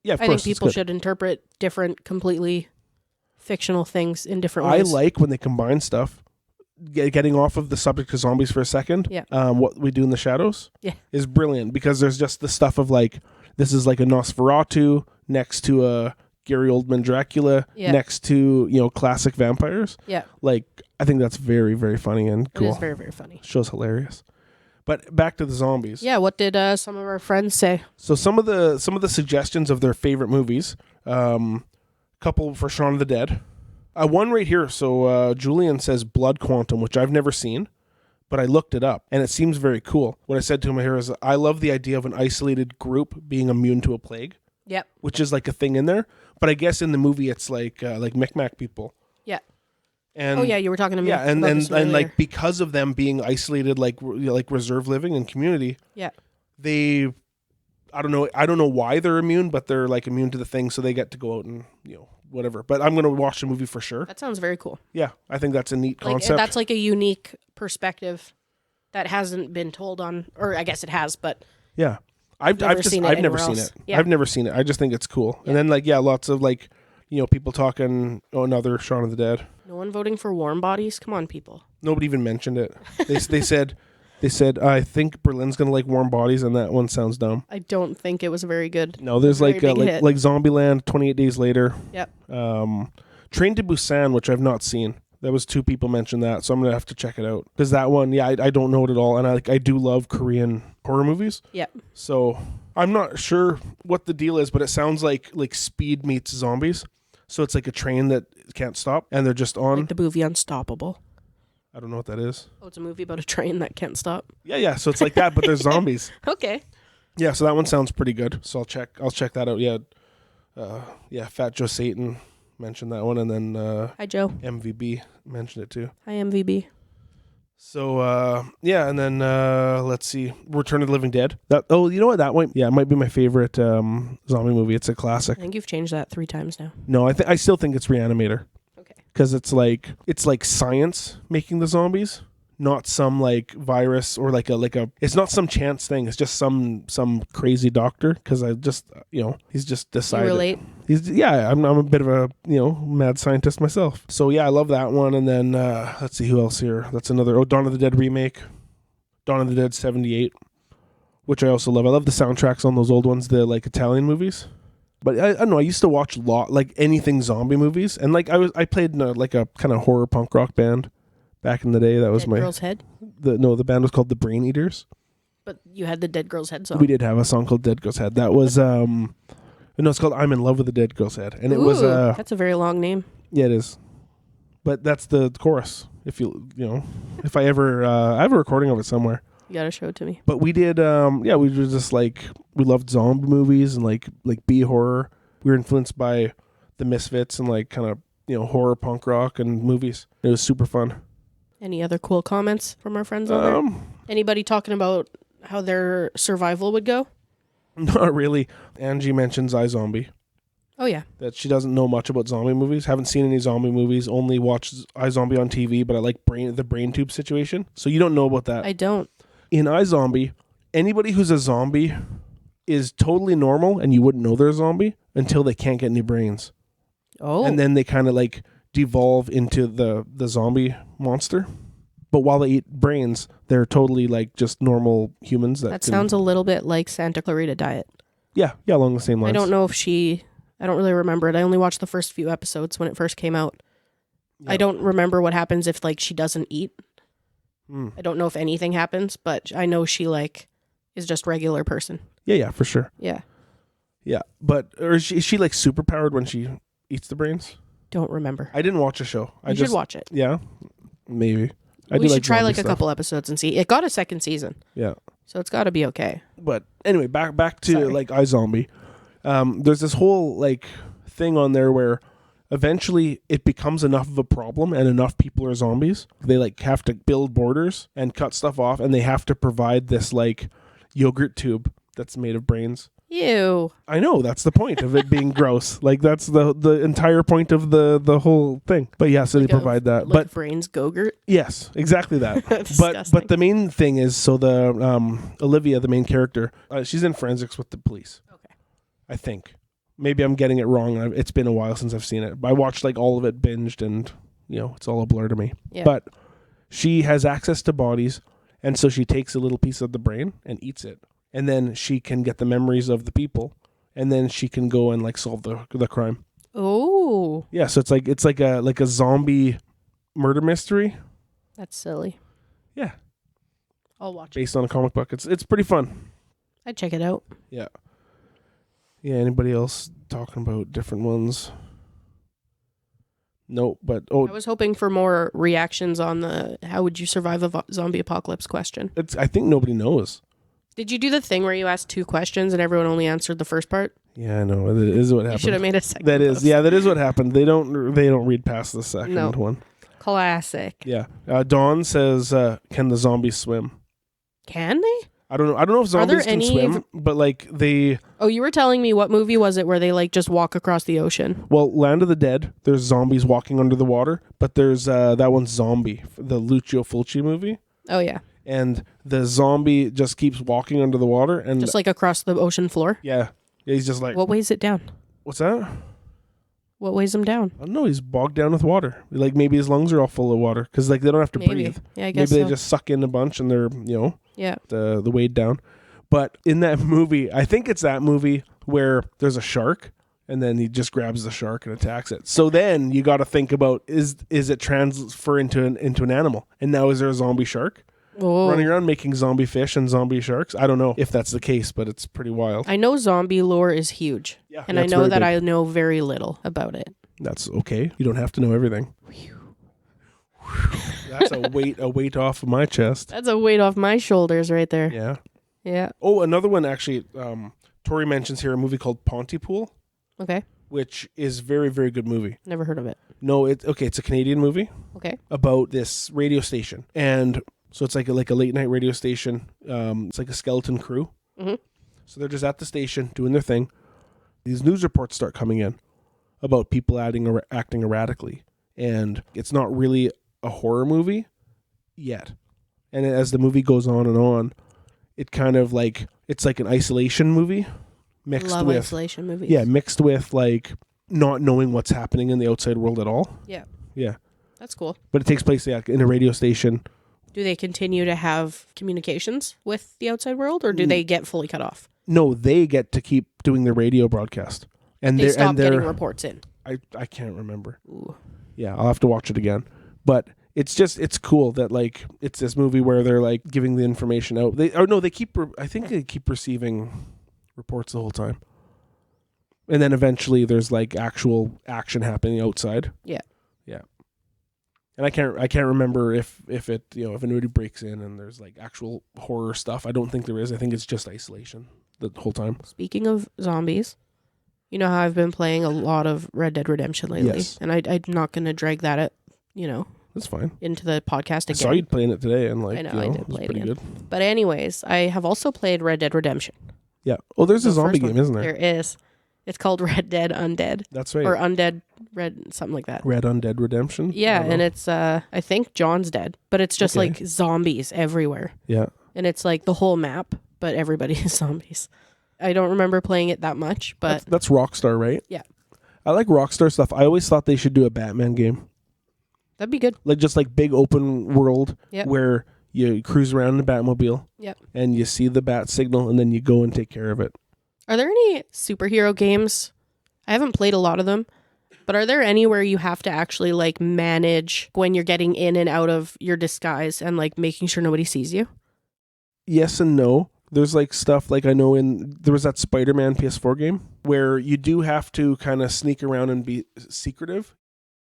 [SPEAKER 3] Yeah, of
[SPEAKER 2] I
[SPEAKER 3] course,
[SPEAKER 2] think people should interpret different, completely fictional things in different ways.
[SPEAKER 3] I like when they combine stuff. Getting off of the subject of zombies for a second. Yeah. What We Do in the Shadows. Yeah. Is brilliant because there's just the stuff of like, this is like a Nosferatu next to a Gary Oldman Dracula next to classic vampires. Yeah. Like I think that's very, very funny and cool.
[SPEAKER 2] It is very, very funny.
[SPEAKER 3] Show's hilarious. But back to the zombies.
[SPEAKER 2] Yeah, what did some of our friends say?
[SPEAKER 3] So some of the suggestions of their favorite movies, couple for Shaun of the Dead. One right here. So Julian says Blood Quantum, which I've never seen, but I looked it up and it seems very cool. What I said to him here is I love the idea of an isolated group being immune to a plague. Yep. Which is like a thing in there, but I guess in the movie it's like Micmac people. Yeah. And
[SPEAKER 2] you were talking to me.
[SPEAKER 3] Yeah, and like because of them being isolated, like reserve living and community. Yeah. They, I don't know why they're immune, but they're like immune to the thing, so they get to go out and whatever. But I'm gonna watch the movie for sure.
[SPEAKER 2] That sounds very cool.
[SPEAKER 3] Yeah, I think that's a neat concept.
[SPEAKER 2] That's like a unique perspective that hasn't been told on, or I guess it has, but
[SPEAKER 3] yeah. I've never seen it. Yeah. I've never seen it. I just think it's cool. Yeah. And then lots of people talking, another Shaun of the Dead.
[SPEAKER 2] No one voting for warm bodies? Come on, people.
[SPEAKER 3] Nobody even mentioned it. They said I think Berlin's going to like Warm Bodies, and that one sounds dumb.
[SPEAKER 2] I don't think it was very good.
[SPEAKER 3] No, there's like Zombieland, 28 Days Later. Yep. Train to Busan, which I've not seen. There was 2 people mentioned that, so I'm going to have to check it out. Because that one, I don't know it at all, and I do love Korean horror movies. Yep. So I'm not sure what the deal is, but it sounds like Speed meets zombies. So it's like a train that can't stop, and they're just on.
[SPEAKER 2] Like the movie Unstoppable.
[SPEAKER 3] I don't know what that is.
[SPEAKER 2] Oh, it's a movie about a train that can't stop.
[SPEAKER 3] Yeah. So it's like that, but there's zombies.
[SPEAKER 2] Okay.
[SPEAKER 3] Yeah, so that one sounds pretty good. So I'll check that out. Yeah. Fat Joe Satan mentioned that one, and then
[SPEAKER 2] Hi Joe.
[SPEAKER 3] MVB mentioned it too.
[SPEAKER 2] Hi MVB.
[SPEAKER 3] So and then let's see, Return of the Living Dead. You know what, that one? Yeah, it might be my favorite zombie movie. It's a classic.
[SPEAKER 2] I think you've changed that 3 times now.
[SPEAKER 3] No, I still think it's Reanimator. Okay. Because it's like science making the zombies, not some like virus or like a it's not some chance thing. It's just some crazy doctor, because I just he's just decided.
[SPEAKER 2] You relate?
[SPEAKER 3] I'm a bit of a mad scientist myself. So yeah, I love that one. And then let's see who else here. That's another Dawn of the Dead remake, Dawn of the Dead 78, which I also love. I love the soundtracks on those old ones, the like Italian movies. But I don't know. I used to watch like anything zombie movies, and like I played in like a kind of horror punk rock band back in the day. That was
[SPEAKER 2] Dead Girl's Head.
[SPEAKER 3] The band was called the Brain Eaters.
[SPEAKER 2] But you had the Dead Girl's Head song.
[SPEAKER 3] We did have a song called Dead Girl's Head. That was it's called I'm in Love with the Dead Girl's Head, and it was
[SPEAKER 2] that's a very long name.
[SPEAKER 3] Yeah, it is. But that's the chorus. If if I ever I have a recording of it somewhere.
[SPEAKER 2] You gotta show it to me.
[SPEAKER 3] But we did, we were just like, we loved zombie movies and like B horror. We were influenced by the Misfits and like kind of, horror punk rock and movies. It was super fun.
[SPEAKER 2] Any other cool comments from our friends out there? Anybody talking about how their survival would go?
[SPEAKER 3] Not really. Angie mentions iZombie.
[SPEAKER 2] Oh, yeah.
[SPEAKER 3] That she doesn't know much about zombie movies. Haven't seen any zombie movies. Only watched iZombie on TV, but I like the brain tube situation. So you don't know about that.
[SPEAKER 2] I don't.
[SPEAKER 3] In iZombie, anybody who's a zombie is totally normal, and you wouldn't know they're a zombie until they can't get any brains.
[SPEAKER 2] Oh.
[SPEAKER 3] And then they kind of like devolve into the zombie monster. But while they eat brains, they're totally like just normal humans. That
[SPEAKER 2] sounds a little bit like Santa Clarita Diet.
[SPEAKER 3] Yeah, along the same lines.
[SPEAKER 2] I don't know if I don't really remember it. I only watched the first few episodes when it first came out. Yeah. I don't remember what happens if like she doesn't eat. I don't know if anything happens, but I know she like is just regular person.
[SPEAKER 3] Yeah, for sure.
[SPEAKER 2] Yeah.
[SPEAKER 3] Yeah, but is she like super powered when she eats the brains?
[SPEAKER 2] Don't remember.
[SPEAKER 3] I didn't watch a show.
[SPEAKER 2] You should watch it.
[SPEAKER 3] Yeah, maybe.
[SPEAKER 2] We should try like a couple episodes and see. It got a second season.
[SPEAKER 3] Yeah.
[SPEAKER 2] So it's got to be okay.
[SPEAKER 3] But anyway, back to like iZombie. There's this whole like thing on there where eventually it becomes enough of a problem and enough people are zombies. They like have to build borders and cut stuff off, and they have to provide this like yogurt tube that's made of brains.
[SPEAKER 2] Ew.
[SPEAKER 3] I know, that's the point of it being gross. Like that's the entire point of the whole thing. But yeah, so like they provide that.
[SPEAKER 2] Like
[SPEAKER 3] but
[SPEAKER 2] brains Go-Gurt?
[SPEAKER 3] Yes, exactly that. but the main thing is, so the Olivia, the main character, she's in forensics with the police.
[SPEAKER 2] Okay.
[SPEAKER 3] I think. Maybe I'm getting it wrong. It's been a while since I've seen it. But I watched like all of it binged, and it's all a blur to me.
[SPEAKER 2] Yeah.
[SPEAKER 3] But she has access to bodies, and so she takes a little piece of the brain and eats it. And then she can get the memories of the people, and then she can go and like solve the crime.
[SPEAKER 2] Oh.
[SPEAKER 3] Yeah, so it's like a zombie murder mystery.
[SPEAKER 2] That's silly.
[SPEAKER 3] Yeah.
[SPEAKER 2] I'll watch
[SPEAKER 3] Based on a comic book. It's pretty fun.
[SPEAKER 2] I'd check it out.
[SPEAKER 3] Yeah. Yeah, anybody else talking about different ones? No, but
[SPEAKER 2] I was hoping for more reactions on the how would you survive a zombie apocalypse question.
[SPEAKER 3] I think nobody knows.
[SPEAKER 2] Did you do the thing where you asked 2 questions and everyone only answered the first part?
[SPEAKER 3] Yeah, I know. That is what happened.
[SPEAKER 2] You should have made a second.
[SPEAKER 3] That is what happened. They don't read past the second one.
[SPEAKER 2] Classic.
[SPEAKER 3] Yeah. Dawn says, "Can the zombies swim?"
[SPEAKER 2] Can they?
[SPEAKER 3] I don't know if zombies can swim, but like they...
[SPEAKER 2] Oh, you were telling me what movie was it where they like just walk across the ocean?
[SPEAKER 3] Well, Land of the Dead, there's zombies walking under the water, but there's that one's Zombie, the Lucio Fulci movie.
[SPEAKER 2] Oh, yeah.
[SPEAKER 3] And the zombie just keeps walking under the water. And
[SPEAKER 2] just like across the ocean floor?
[SPEAKER 3] Yeah. He's just like...
[SPEAKER 2] What weighs it down?
[SPEAKER 3] What's that?
[SPEAKER 2] What weighs him down?
[SPEAKER 3] I don't know. He's bogged down with water. Like maybe his lungs are all full of water because like they don't have to breathe.
[SPEAKER 2] Yeah, I guess
[SPEAKER 3] maybe they just suck in a bunch and they're
[SPEAKER 2] yeah
[SPEAKER 3] the weight down. But in that movie, I think it's that movie where there's a shark and then he just grabs the shark and attacks it. So then you got to think about is it transfer into an animal? And now is there a zombie shark? Running around making zombie fish and zombie sharks. I don't know if that's the case, but it's pretty wild.
[SPEAKER 2] I know zombie lore is huge.
[SPEAKER 3] Yeah,
[SPEAKER 2] and I know that I know very little about it.
[SPEAKER 3] That's okay. You don't have to know everything. That's a weight off of my chest.
[SPEAKER 2] That's a weight off my shoulders right there.
[SPEAKER 3] Yeah.
[SPEAKER 2] Yeah.
[SPEAKER 3] Oh, another one actually. Tori mentions here a movie called Pontypool.
[SPEAKER 2] Okay.
[SPEAKER 3] Which is very, very good movie.
[SPEAKER 2] Never heard of it.
[SPEAKER 3] No, it's a Canadian movie.
[SPEAKER 2] Okay. About
[SPEAKER 3] this radio station. And so it's like a late night radio station. It's like a skeleton crew.
[SPEAKER 2] Mm-hmm.
[SPEAKER 3] So they're just at the station doing their thing. These news reports start coming in about people acting erratically. And it's not really a horror movie yet. And as the movie goes on, it kind of like, it's like an isolation movie mixed
[SPEAKER 2] Love
[SPEAKER 3] with
[SPEAKER 2] isolation movies.
[SPEAKER 3] Yeah, mixed with like not knowing what's happening in the outside world at all.
[SPEAKER 2] Yeah.
[SPEAKER 3] Yeah.
[SPEAKER 2] That's cool.
[SPEAKER 3] But it takes place in a radio station.
[SPEAKER 2] Do they continue to have communications with the outside world, or do they get fully cut off?
[SPEAKER 3] No, they get to keep doing the radio broadcast. And
[SPEAKER 2] They stop getting reports in.
[SPEAKER 3] I can't remember.
[SPEAKER 2] Ooh.
[SPEAKER 3] Yeah, I'll have to watch it again. But it's cool that like it's this movie where they're like giving the information out. I think they keep receiving reports the whole time. And then eventually there's like actual action happening outside.
[SPEAKER 2] Yeah.
[SPEAKER 3] Yeah. And I can't remember if it, if anybody breaks in and there's like actual horror stuff. I don't think there is. I think it's just isolation the whole time.
[SPEAKER 2] Speaking of zombies, you know how I've been playing a lot of Red Dead Redemption lately?
[SPEAKER 3] Yes.
[SPEAKER 2] And I'm not going to drag that
[SPEAKER 3] That's fine.
[SPEAKER 2] into the podcast again.
[SPEAKER 3] I saw you playing it today and like,
[SPEAKER 2] I know, I did play it
[SPEAKER 3] pretty
[SPEAKER 2] again.
[SPEAKER 3] good.
[SPEAKER 2] But anyways, I have also played Red Dead Redemption.
[SPEAKER 3] Yeah. Oh, there's a
[SPEAKER 2] The
[SPEAKER 3] zombie
[SPEAKER 2] first one.
[SPEAKER 3] game, isn't there?
[SPEAKER 2] There is. It's called Red Dead Undead.
[SPEAKER 3] That's right.
[SPEAKER 2] Or Undead Red, something like that.
[SPEAKER 3] Red Undead Redemption.
[SPEAKER 2] Yeah, and it's, I think John's dead. But it's just like zombies everywhere.
[SPEAKER 3] Yeah.
[SPEAKER 2] And it's like the whole map, but everybody is zombies. I don't remember playing it that much, but...
[SPEAKER 3] That's Rockstar, right?
[SPEAKER 2] Yeah.
[SPEAKER 3] I like Rockstar stuff. I always thought they should do a Batman game.
[SPEAKER 2] That'd be good.
[SPEAKER 3] Like just like big open world where you cruise around in a Batmobile and you see the bat signal and then you go and take care of it.
[SPEAKER 2] Are there any superhero games? I haven't played a lot of them, but are there any where you have to actually like manage when you're getting in and out of your disguise and like making sure nobody sees you?
[SPEAKER 3] Yes and no. There's like stuff like I know there was that Spider-Man PS4 game where you do have to kind of sneak around and be secretive.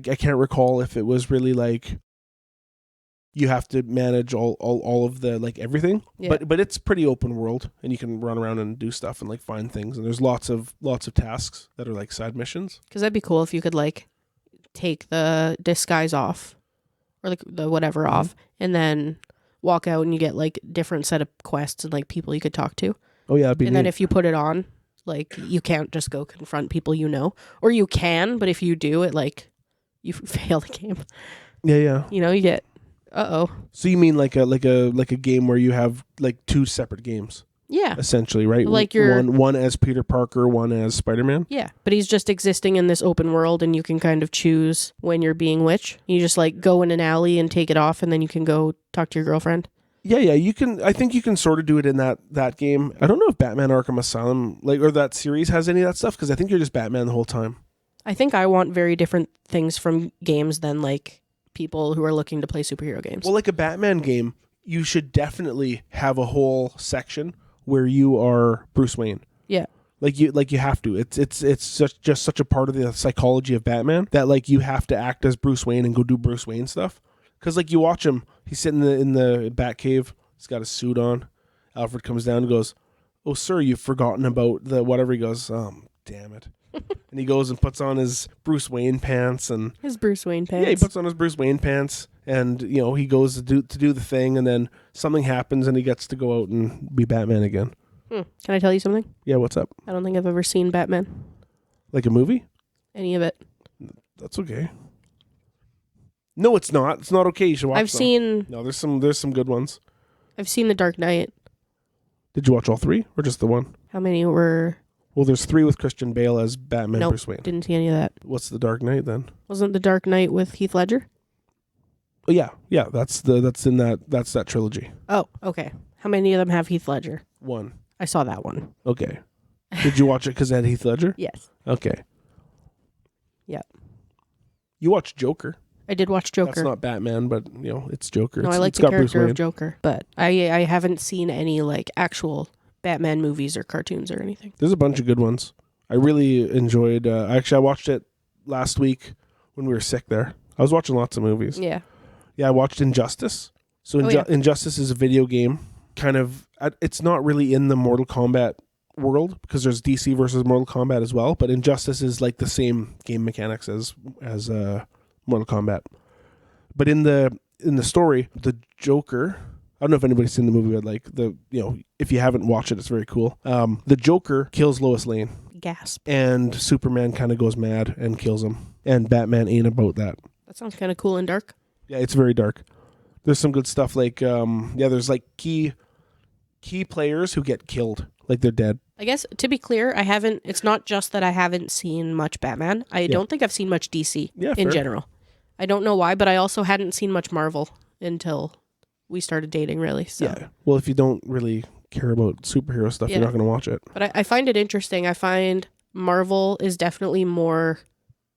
[SPEAKER 3] I can't recall if it was really like you have to manage all of the like everything, but it's pretty open world and you can run around and do stuff and like find things, and there's lots of tasks that are like side missions.
[SPEAKER 2] Because that'd be cool if you could like take the disguise off or like the whatever off and then walk out and you get like different set of quests and like people you could talk to.
[SPEAKER 3] Oh yeah, that'd be
[SPEAKER 2] and
[SPEAKER 3] neat.
[SPEAKER 2] Then if you put it on, like you can't just go confront people or you can, but if you do it, like you fail the game.
[SPEAKER 3] Yeah.
[SPEAKER 2] You get
[SPEAKER 3] So you mean like a game where you have like two separate games?
[SPEAKER 2] Yeah.
[SPEAKER 3] Essentially, right?
[SPEAKER 2] Like
[SPEAKER 3] one as Peter Parker, one as Spider-Man?
[SPEAKER 2] Yeah, but he's just existing in this open world and you can kind of choose when you're being which. You just like go in an alley and take it off and then you can go talk to your girlfriend.
[SPEAKER 3] Yeah, you can. I think you can sort of do it in that game. I don't know if Batman Arkham Asylum or that series has any of that stuff, because I think you're just Batman the whole time.
[SPEAKER 2] I think I want very different things from games than like people who are looking to play superhero games.
[SPEAKER 3] Well, like a Batman game, you should definitely have a whole section where you are Bruce Wayne.
[SPEAKER 2] Yeah.
[SPEAKER 3] Like you have to. It's just such a part of the psychology of Batman that like you have to act as Bruce Wayne and go do Bruce Wayne stuff. Because like you watch him, he's sitting in the Batcave. He's got a suit on. Alfred comes down and goes, "Oh, sir, you've forgotten about the whatever." He goes, damn it." And he goes and puts on his Bruce Wayne pants and
[SPEAKER 2] his Bruce Wayne pants.
[SPEAKER 3] Yeah, he puts on his Bruce Wayne pants and he goes to do the thing, and then something happens and he gets to go out and be Batman again.
[SPEAKER 2] Can I tell you something?
[SPEAKER 3] Yeah, what's up?
[SPEAKER 2] I don't think I've ever seen Batman.
[SPEAKER 3] Like a movie?
[SPEAKER 2] Any of it.
[SPEAKER 3] That's okay. No, it's not. It's not okay. You should watch
[SPEAKER 2] them.
[SPEAKER 3] No, there's some good ones.
[SPEAKER 2] I've seen The Dark Knight.
[SPEAKER 3] Did you watch all three or just the one?
[SPEAKER 2] How many were...
[SPEAKER 3] Well, there's 3 with Christian Bale as Batman,
[SPEAKER 2] nope,
[SPEAKER 3] Bruce Wayne.
[SPEAKER 2] Didn't see any of that.
[SPEAKER 3] What's The Dark Knight then?
[SPEAKER 2] Wasn't The Dark Knight with Heath Ledger?
[SPEAKER 3] Oh yeah. That's that trilogy.
[SPEAKER 2] Oh, okay. How many of them have Heath Ledger?
[SPEAKER 3] 1.
[SPEAKER 2] I saw that one.
[SPEAKER 3] Okay. Did you watch it because it had Heath Ledger?
[SPEAKER 2] Yes.
[SPEAKER 3] Okay.
[SPEAKER 2] Yeah.
[SPEAKER 3] You watched Joker.
[SPEAKER 2] I did watch Joker.
[SPEAKER 3] That's not Batman, but it's Joker.
[SPEAKER 2] No, I like the character of Joker, but I haven't seen any like actual Batman movies or cartoons or anything.
[SPEAKER 3] There's a bunch of good ones. I really enjoyed. Actually, I watched it last week when we were sick. There, I was watching lots of movies.
[SPEAKER 2] Yeah.
[SPEAKER 3] Yeah, I watched Injustice. So Injustice is a video game. Kind of, it's not really in the Mortal Kombat world because there's DC versus Mortal Kombat as well. But Injustice is like the same game mechanics as Mortal Kombat. But in the story, the Joker. I don't know if anybody's seen the movie, but like if you haven't watched it, it's very cool. The Joker kills Lois Lane.
[SPEAKER 2] Gasp.
[SPEAKER 3] And Superman kind of goes mad and kills him. And Batman ain't about that.
[SPEAKER 2] That sounds kind of cool and dark.
[SPEAKER 3] Yeah, it's very dark. There's some good stuff like there's like key players who get killed, like they're dead.
[SPEAKER 2] I guess to be clear, it's not just that I haven't seen much Batman. I don't think I've seen much DC in general. I don't know why, but I also hadn't seen much Marvel until we started dating, really. So.
[SPEAKER 3] Yeah. Well, if you don't really care about superhero stuff, you're not going to watch it.
[SPEAKER 2] But I find it interesting. I find Marvel is definitely more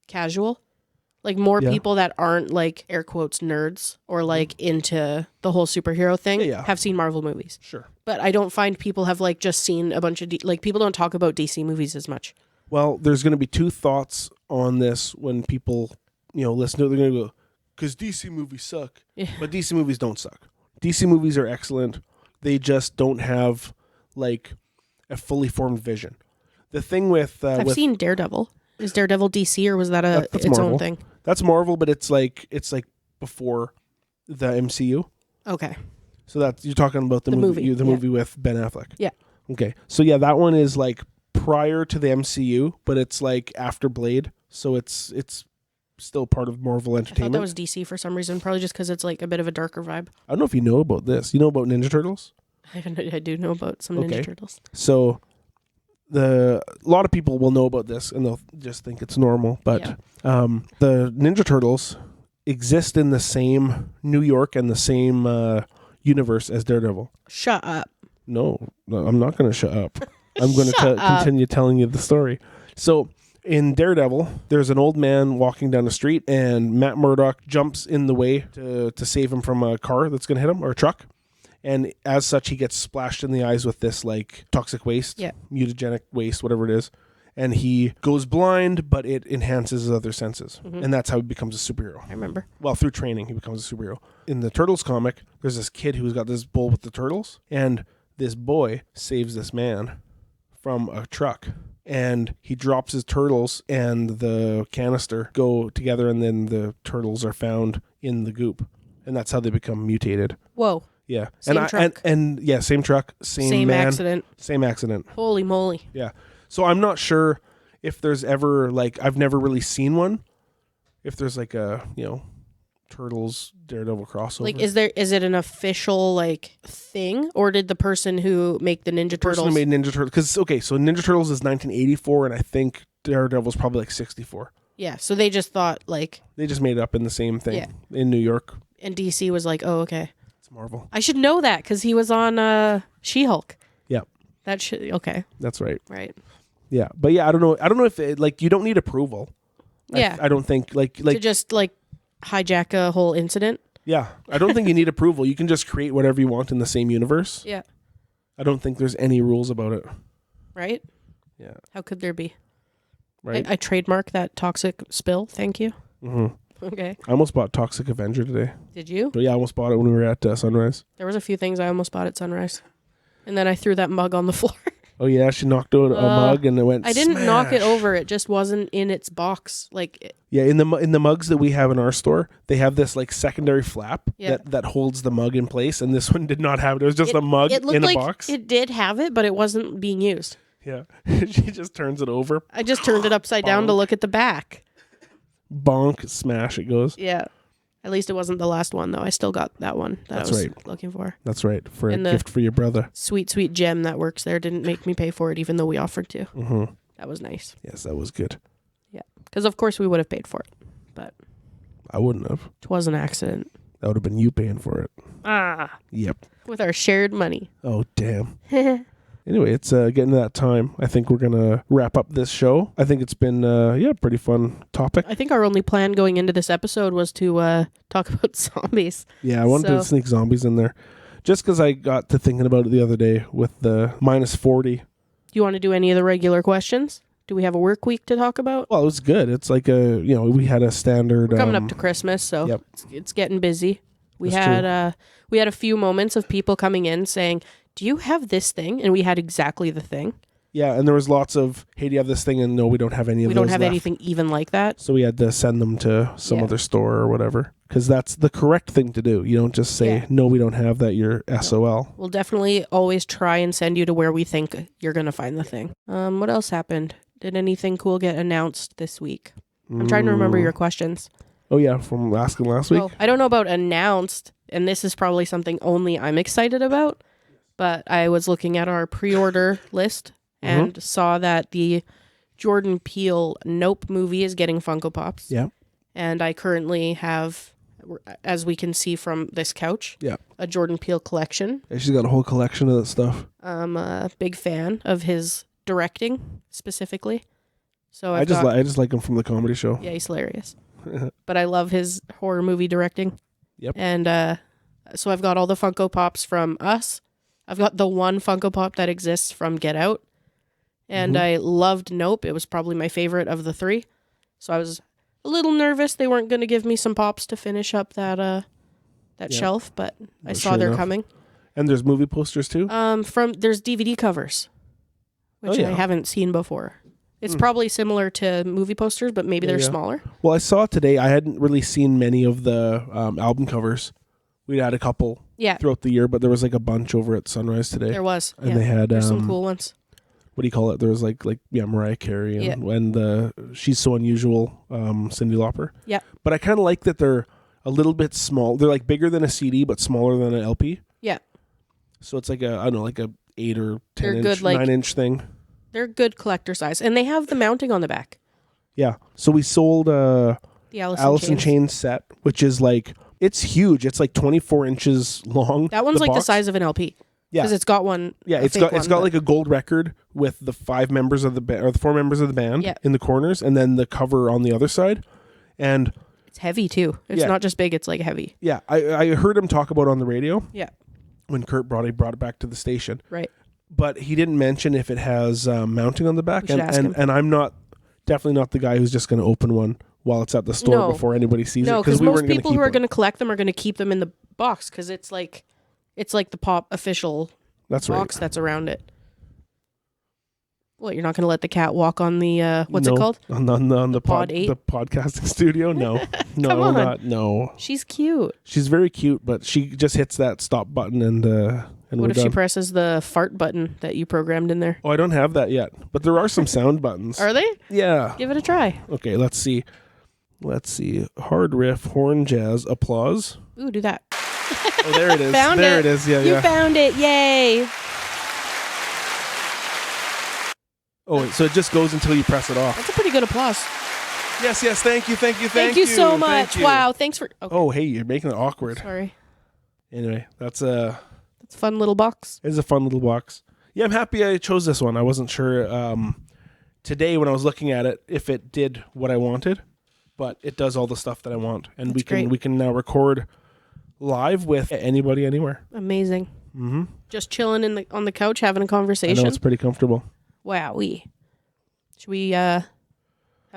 [SPEAKER 2] casual. Like more people that aren't like air quotes nerds or like into the whole superhero thing have seen Marvel movies.
[SPEAKER 3] Sure.
[SPEAKER 2] But I don't find people have like just seen a bunch of like people don't talk about DC movies as much.
[SPEAKER 3] Well, there's going to be two thoughts on this when people, listen to it. They're going to go, because DC movies suck. Yeah. But DC movies don't suck. DC movies are excellent. They just don't have like a fully formed vision. The thing with
[SPEAKER 2] I've seen Daredevil. Is Daredevil DC or was that its
[SPEAKER 3] Marvel.
[SPEAKER 2] Own thing?
[SPEAKER 3] That's Marvel, but it's like before the MCU.
[SPEAKER 2] Okay.
[SPEAKER 3] So you're talking about the movie movie with Ben Affleck.
[SPEAKER 2] Yeah.
[SPEAKER 3] Okay. So yeah, that one is like prior to the MCU, but it's like after Blade, so it's still part of Marvel Entertainment.
[SPEAKER 2] I thought that was DC for some reason, probably just because it's like a bit of a darker vibe.
[SPEAKER 3] I don't know if you know about this. You know about Ninja Turtles?
[SPEAKER 2] I do know about some Ninja Turtles.
[SPEAKER 3] So a lot of people will know about this and they'll just think it's normal, but the Ninja Turtles exist in the same New York and the same universe as Daredevil.
[SPEAKER 2] Shut up.
[SPEAKER 3] No, I'm not going to shut up. I'm going to continue telling you the story. So in Daredevil, there's an old man walking down the street and Matt Murdock jumps in the way to save him from a car that's going to hit him, or a truck. And as such, he gets splashed in the eyes with this like toxic waste, mutagenic waste, whatever it is. And he goes blind, but it enhances his other senses. Mm-hmm. And that's how he becomes a superhero.
[SPEAKER 2] I remember.
[SPEAKER 3] Well, through training, he becomes a superhero. In the Turtles comic, there's this kid who's got this bull with the turtles. And this boy saves this man from a truck. And he drops his turtles and the canister go together. And then the turtles are found in the goop. And that's how they become mutated.
[SPEAKER 2] Whoa.
[SPEAKER 3] Yeah.
[SPEAKER 2] Same truck.
[SPEAKER 3] And same truck, same man,
[SPEAKER 2] accident.
[SPEAKER 3] Same accident.
[SPEAKER 2] Holy moly.
[SPEAKER 3] Yeah. So I'm not sure if there's ever I've never really seen one. If there's like a, Turtles Daredevil crossover.
[SPEAKER 2] Like is it an official thing, or did the person who make the Ninja Turtles?
[SPEAKER 3] The person who made Ninja Turtles, cuz so Ninja Turtles is 1984 and I think Daredevil's probably 64.
[SPEAKER 2] Yeah, so they just thought
[SPEAKER 3] they just made it up in the same thing in New York.
[SPEAKER 2] And DC was like, "Oh, okay."
[SPEAKER 3] Marvel.
[SPEAKER 2] I should know that because he was on She-Hulk. Yeah. That should okay.
[SPEAKER 3] That's right.
[SPEAKER 2] Right.
[SPEAKER 3] Yeah, but I don't know. I don't know if you don't need approval.
[SPEAKER 2] Yeah.
[SPEAKER 3] I don't think to
[SPEAKER 2] just hijack a whole incident.
[SPEAKER 3] Yeah, I don't think you need approval. You can just create whatever you want in the same universe.
[SPEAKER 2] Yeah.
[SPEAKER 3] I don't think there's any rules about it.
[SPEAKER 2] Right.
[SPEAKER 3] Yeah.
[SPEAKER 2] How could there be?
[SPEAKER 3] Right.
[SPEAKER 2] I trademark that toxic spill. Thank you.
[SPEAKER 3] Mm-hmm.
[SPEAKER 2] Okay.
[SPEAKER 3] I almost bought Toxic Avenger today.
[SPEAKER 2] Did you?
[SPEAKER 3] But yeah, I almost bought it when we were at Sunrise.
[SPEAKER 2] There was a few things I almost bought at Sunrise. And then I threw that mug on the floor.
[SPEAKER 3] Oh yeah, she knocked out a mug and it went
[SPEAKER 2] I didn't
[SPEAKER 3] smash.
[SPEAKER 2] knock it over. It just wasn't in its box.
[SPEAKER 3] Yeah, in the mugs that we have in our store, they have this secondary flap that holds the mug in place, and this one did not have it. It was just a mug in a box.
[SPEAKER 2] It did have it, but it wasn't being used.
[SPEAKER 3] Yeah. She just turns it over.
[SPEAKER 2] I just turned it upside down to look at the back.
[SPEAKER 3] Bonk, smash, it goes.
[SPEAKER 2] Yeah. At least it wasn't the last one, though. I still got that one that I was looking for.
[SPEAKER 3] That's right. For a gift for your brother.
[SPEAKER 2] Sweet, sweet gem that works there didn't make me pay for it, even though we offered to.
[SPEAKER 3] Mm-hmm.
[SPEAKER 2] That was nice.
[SPEAKER 3] Yes, that was good.
[SPEAKER 2] Yeah. Because, of course, we would have paid for it. But
[SPEAKER 3] I wouldn't have.
[SPEAKER 2] It was an accident.
[SPEAKER 3] That would have been you paying for it.
[SPEAKER 2] Ah.
[SPEAKER 3] Yep.
[SPEAKER 2] With our shared money.
[SPEAKER 3] Oh, damn. Anyway, it's getting to that time. I think we're going to wrap up this show. I think it's been, pretty fun topic.
[SPEAKER 2] I think our only plan going into this episode was to talk about zombies.
[SPEAKER 3] Yeah, I wanted to sneak zombies in there. Just because I got to thinking about it the other day with the -40.
[SPEAKER 2] Do you want to do any of the regular questions? Do we have a work week to talk about?
[SPEAKER 3] Well, it was good. It's we had a standard...
[SPEAKER 2] We're coming up to Christmas, so it's getting busy. We had a few moments of people coming in saying, do you have this thing? And we had exactly the thing.
[SPEAKER 3] Yeah, and there was lots of, hey, do you have this thing? And no, we don't have any of those
[SPEAKER 2] We don't have
[SPEAKER 3] left.
[SPEAKER 2] anything even like that.
[SPEAKER 3] So we had to send them to some other store or whatever. Because that's the correct thing to do. You don't just say, no, we don't have that, you're SOL.
[SPEAKER 2] We'll definitely always try and send you to where we think you're going to find the thing. What else happened? Did anything cool get announced this week? I'm trying to remember your questions.
[SPEAKER 3] Oh, yeah, from asking last week?
[SPEAKER 2] I don't know about announced. and this is probably something only I'm excited about, but I was looking at our pre-order list and saw that the Jordan Peele Nope movie is getting Funko Pops.
[SPEAKER 3] Yeah.
[SPEAKER 2] And I currently have, as we can see from this couch, a Jordan Peele collection.
[SPEAKER 3] Yeah, she's got a whole collection of that stuff.
[SPEAKER 2] I'm a big fan of his directing specifically. So
[SPEAKER 3] I just like him from the comedy show.
[SPEAKER 2] Yeah, he's hilarious. But I love his horror movie directing.
[SPEAKER 3] Yep.
[SPEAKER 2] And so I've got all the Funko Pops from Us. I've got the one Funko Pop that exists from Get Out. And I loved Nope. It was probably my favorite of the three. So I was a little nervous they weren't going to give me some pops to finish up that shelf, but I saw they're coming.
[SPEAKER 3] And there's movie posters too?
[SPEAKER 2] There's DVD covers, which I haven't seen before. It's probably similar to movie posters, but maybe they're smaller.
[SPEAKER 3] Well, I saw today, I hadn't really seen many of the album covers. We'd had a couple throughout the year, but there was like a bunch over at Sunrise today.
[SPEAKER 2] There was.
[SPEAKER 3] And they had
[SPEAKER 2] there's some cool ones.
[SPEAKER 3] What do you call it? There was like Mariah Carey and the She's So Unusual, Cyndi Lauper. Yeah. But I kind of like that they're a little bit small. They're like bigger than a CD, but smaller than an LP. Yeah. So it's like a 8 or 10 inch, 9-inch thing.
[SPEAKER 2] They're good collector size, and they have the mounting on the back.
[SPEAKER 3] Yeah. So we sold the Alice in Chains set, which is like, it's huge. It's like 24 inches long.
[SPEAKER 2] That one's like the size of an LP. Yeah, because it's got one.
[SPEAKER 3] Yeah, it's got like a gold record with the 5 members of the band or the 4 members of the band in the corners, and then the cover on the other side. And
[SPEAKER 2] it's heavy too. It's not just big; it's like heavy.
[SPEAKER 3] Yeah, I heard him talk about it on the radio. Yeah, when Kurt brought it back to the station. Right. But he didn't mention if it has mounting on the back, and I'm definitely not the guy who's just going to open one while it's at the store before anybody sees it.
[SPEAKER 2] No, because most people who are going to collect them are going to keep them in the box because it's like the Pop official box that's around it. What, you're not going to let the cat walk on the what's it called?
[SPEAKER 3] On the Pod 8? The podcasting studio? No. No, not no.
[SPEAKER 2] She's cute.
[SPEAKER 3] She's very cute, but she just hits that stop button and what
[SPEAKER 2] if she presses the fart button that you programmed in there?
[SPEAKER 3] Oh, I don't have that yet. But there are some sound buttons.
[SPEAKER 2] Are they?
[SPEAKER 3] Yeah.
[SPEAKER 2] Give it a try.
[SPEAKER 3] Okay, let's see. Hard riff, horn, jazz, applause.
[SPEAKER 2] Ooh, do that.
[SPEAKER 3] Oh, there it is.
[SPEAKER 2] It
[SPEAKER 3] is. Yeah,
[SPEAKER 2] you found it. Yay.
[SPEAKER 3] Oh, so it just goes until you press it off.
[SPEAKER 2] That's a pretty good applause.
[SPEAKER 3] Yes. Thank you.
[SPEAKER 2] Thank you so much. Wow. Thanks for... Okay.
[SPEAKER 3] Oh, hey, you're making it awkward.
[SPEAKER 2] Sorry.
[SPEAKER 3] Anyway, that's
[SPEAKER 2] a fun little box.
[SPEAKER 3] It's a fun little box. Yeah, I'm happy I chose this one. I wasn't sure today when I was looking at it if it did what I wanted, but it does all the stuff that I want, and we can now record live with anybody anywhere.
[SPEAKER 2] Amazing. Mm-hmm. Just chilling on the couch having a conversation.
[SPEAKER 3] I know, it's pretty comfortable.
[SPEAKER 2] Wowee. Should we have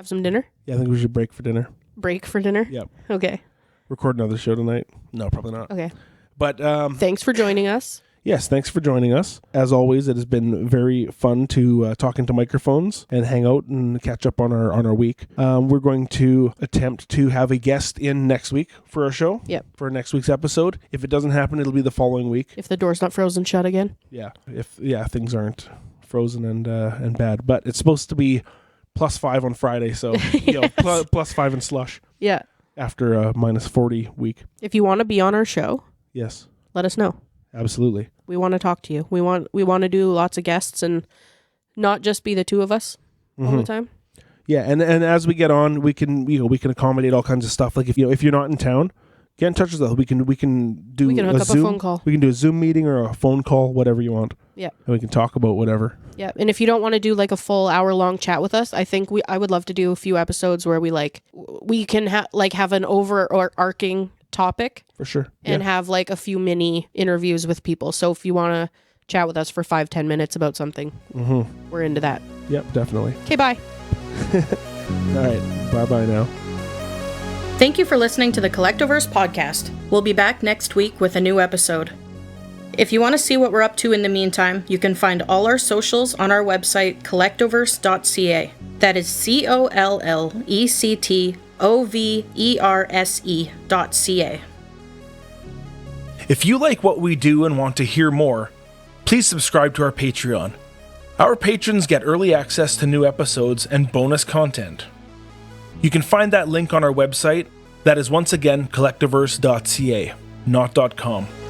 [SPEAKER 2] some dinner?
[SPEAKER 3] Yeah, I think we should break for dinner.
[SPEAKER 2] Break for dinner?
[SPEAKER 3] Yep.
[SPEAKER 2] Okay.
[SPEAKER 3] Record another show tonight? No, probably not.
[SPEAKER 2] Okay.
[SPEAKER 3] But
[SPEAKER 2] thanks for joining us.
[SPEAKER 3] Yes, thanks for joining us. As always, it has been very fun to talk into microphones and hang out and catch up on our week. We're going to attempt to have a guest in next week for our show. Yep. For next week's episode. If it doesn't happen, it'll be the following week.
[SPEAKER 2] If the door's not frozen shut again.
[SPEAKER 3] Yeah. If things aren't frozen and bad, but it's supposed to be +5 on Friday, so +5 and slush. Yeah. After a -40 week.
[SPEAKER 2] If you want to be on our show,
[SPEAKER 3] yes,
[SPEAKER 2] let us know.
[SPEAKER 3] Absolutely.
[SPEAKER 2] We want to talk to you. We want to do lots of guests and not just be the two of us all the time.
[SPEAKER 3] Yeah, and as we get on, we can accommodate all kinds of stuff. Like if you're not in town, get in touch with us. We can
[SPEAKER 2] hook up a phone call.
[SPEAKER 3] We can do a Zoom meeting or a phone call, whatever you want.
[SPEAKER 2] Yeah.
[SPEAKER 3] And we can talk about whatever.
[SPEAKER 2] Yeah. And if you don't want to do like a full hour-long chat with us, I think I would love to do a few episodes where we can have an overarching topic.
[SPEAKER 3] For sure.
[SPEAKER 2] And have like a few mini interviews with people. So if you want to chat with us for 5-10 minutes about something, we're into that.
[SPEAKER 3] Yep, definitely.
[SPEAKER 2] Okay, bye.
[SPEAKER 3] All right. Bye-bye now.
[SPEAKER 2] Thank you for listening to the Collectoverse podcast. We'll be back next week with a new episode. If you want to see what we're up to in the meantime, you can find all our socials on our website, collectoverse.ca. That is collectoverse.ca.
[SPEAKER 1] If you like what we do and want to hear more, please subscribe to our Patreon. Our patrons get early access to new episodes and bonus content. You can find that link on our website. That is once again collectoverse.ca. not .com.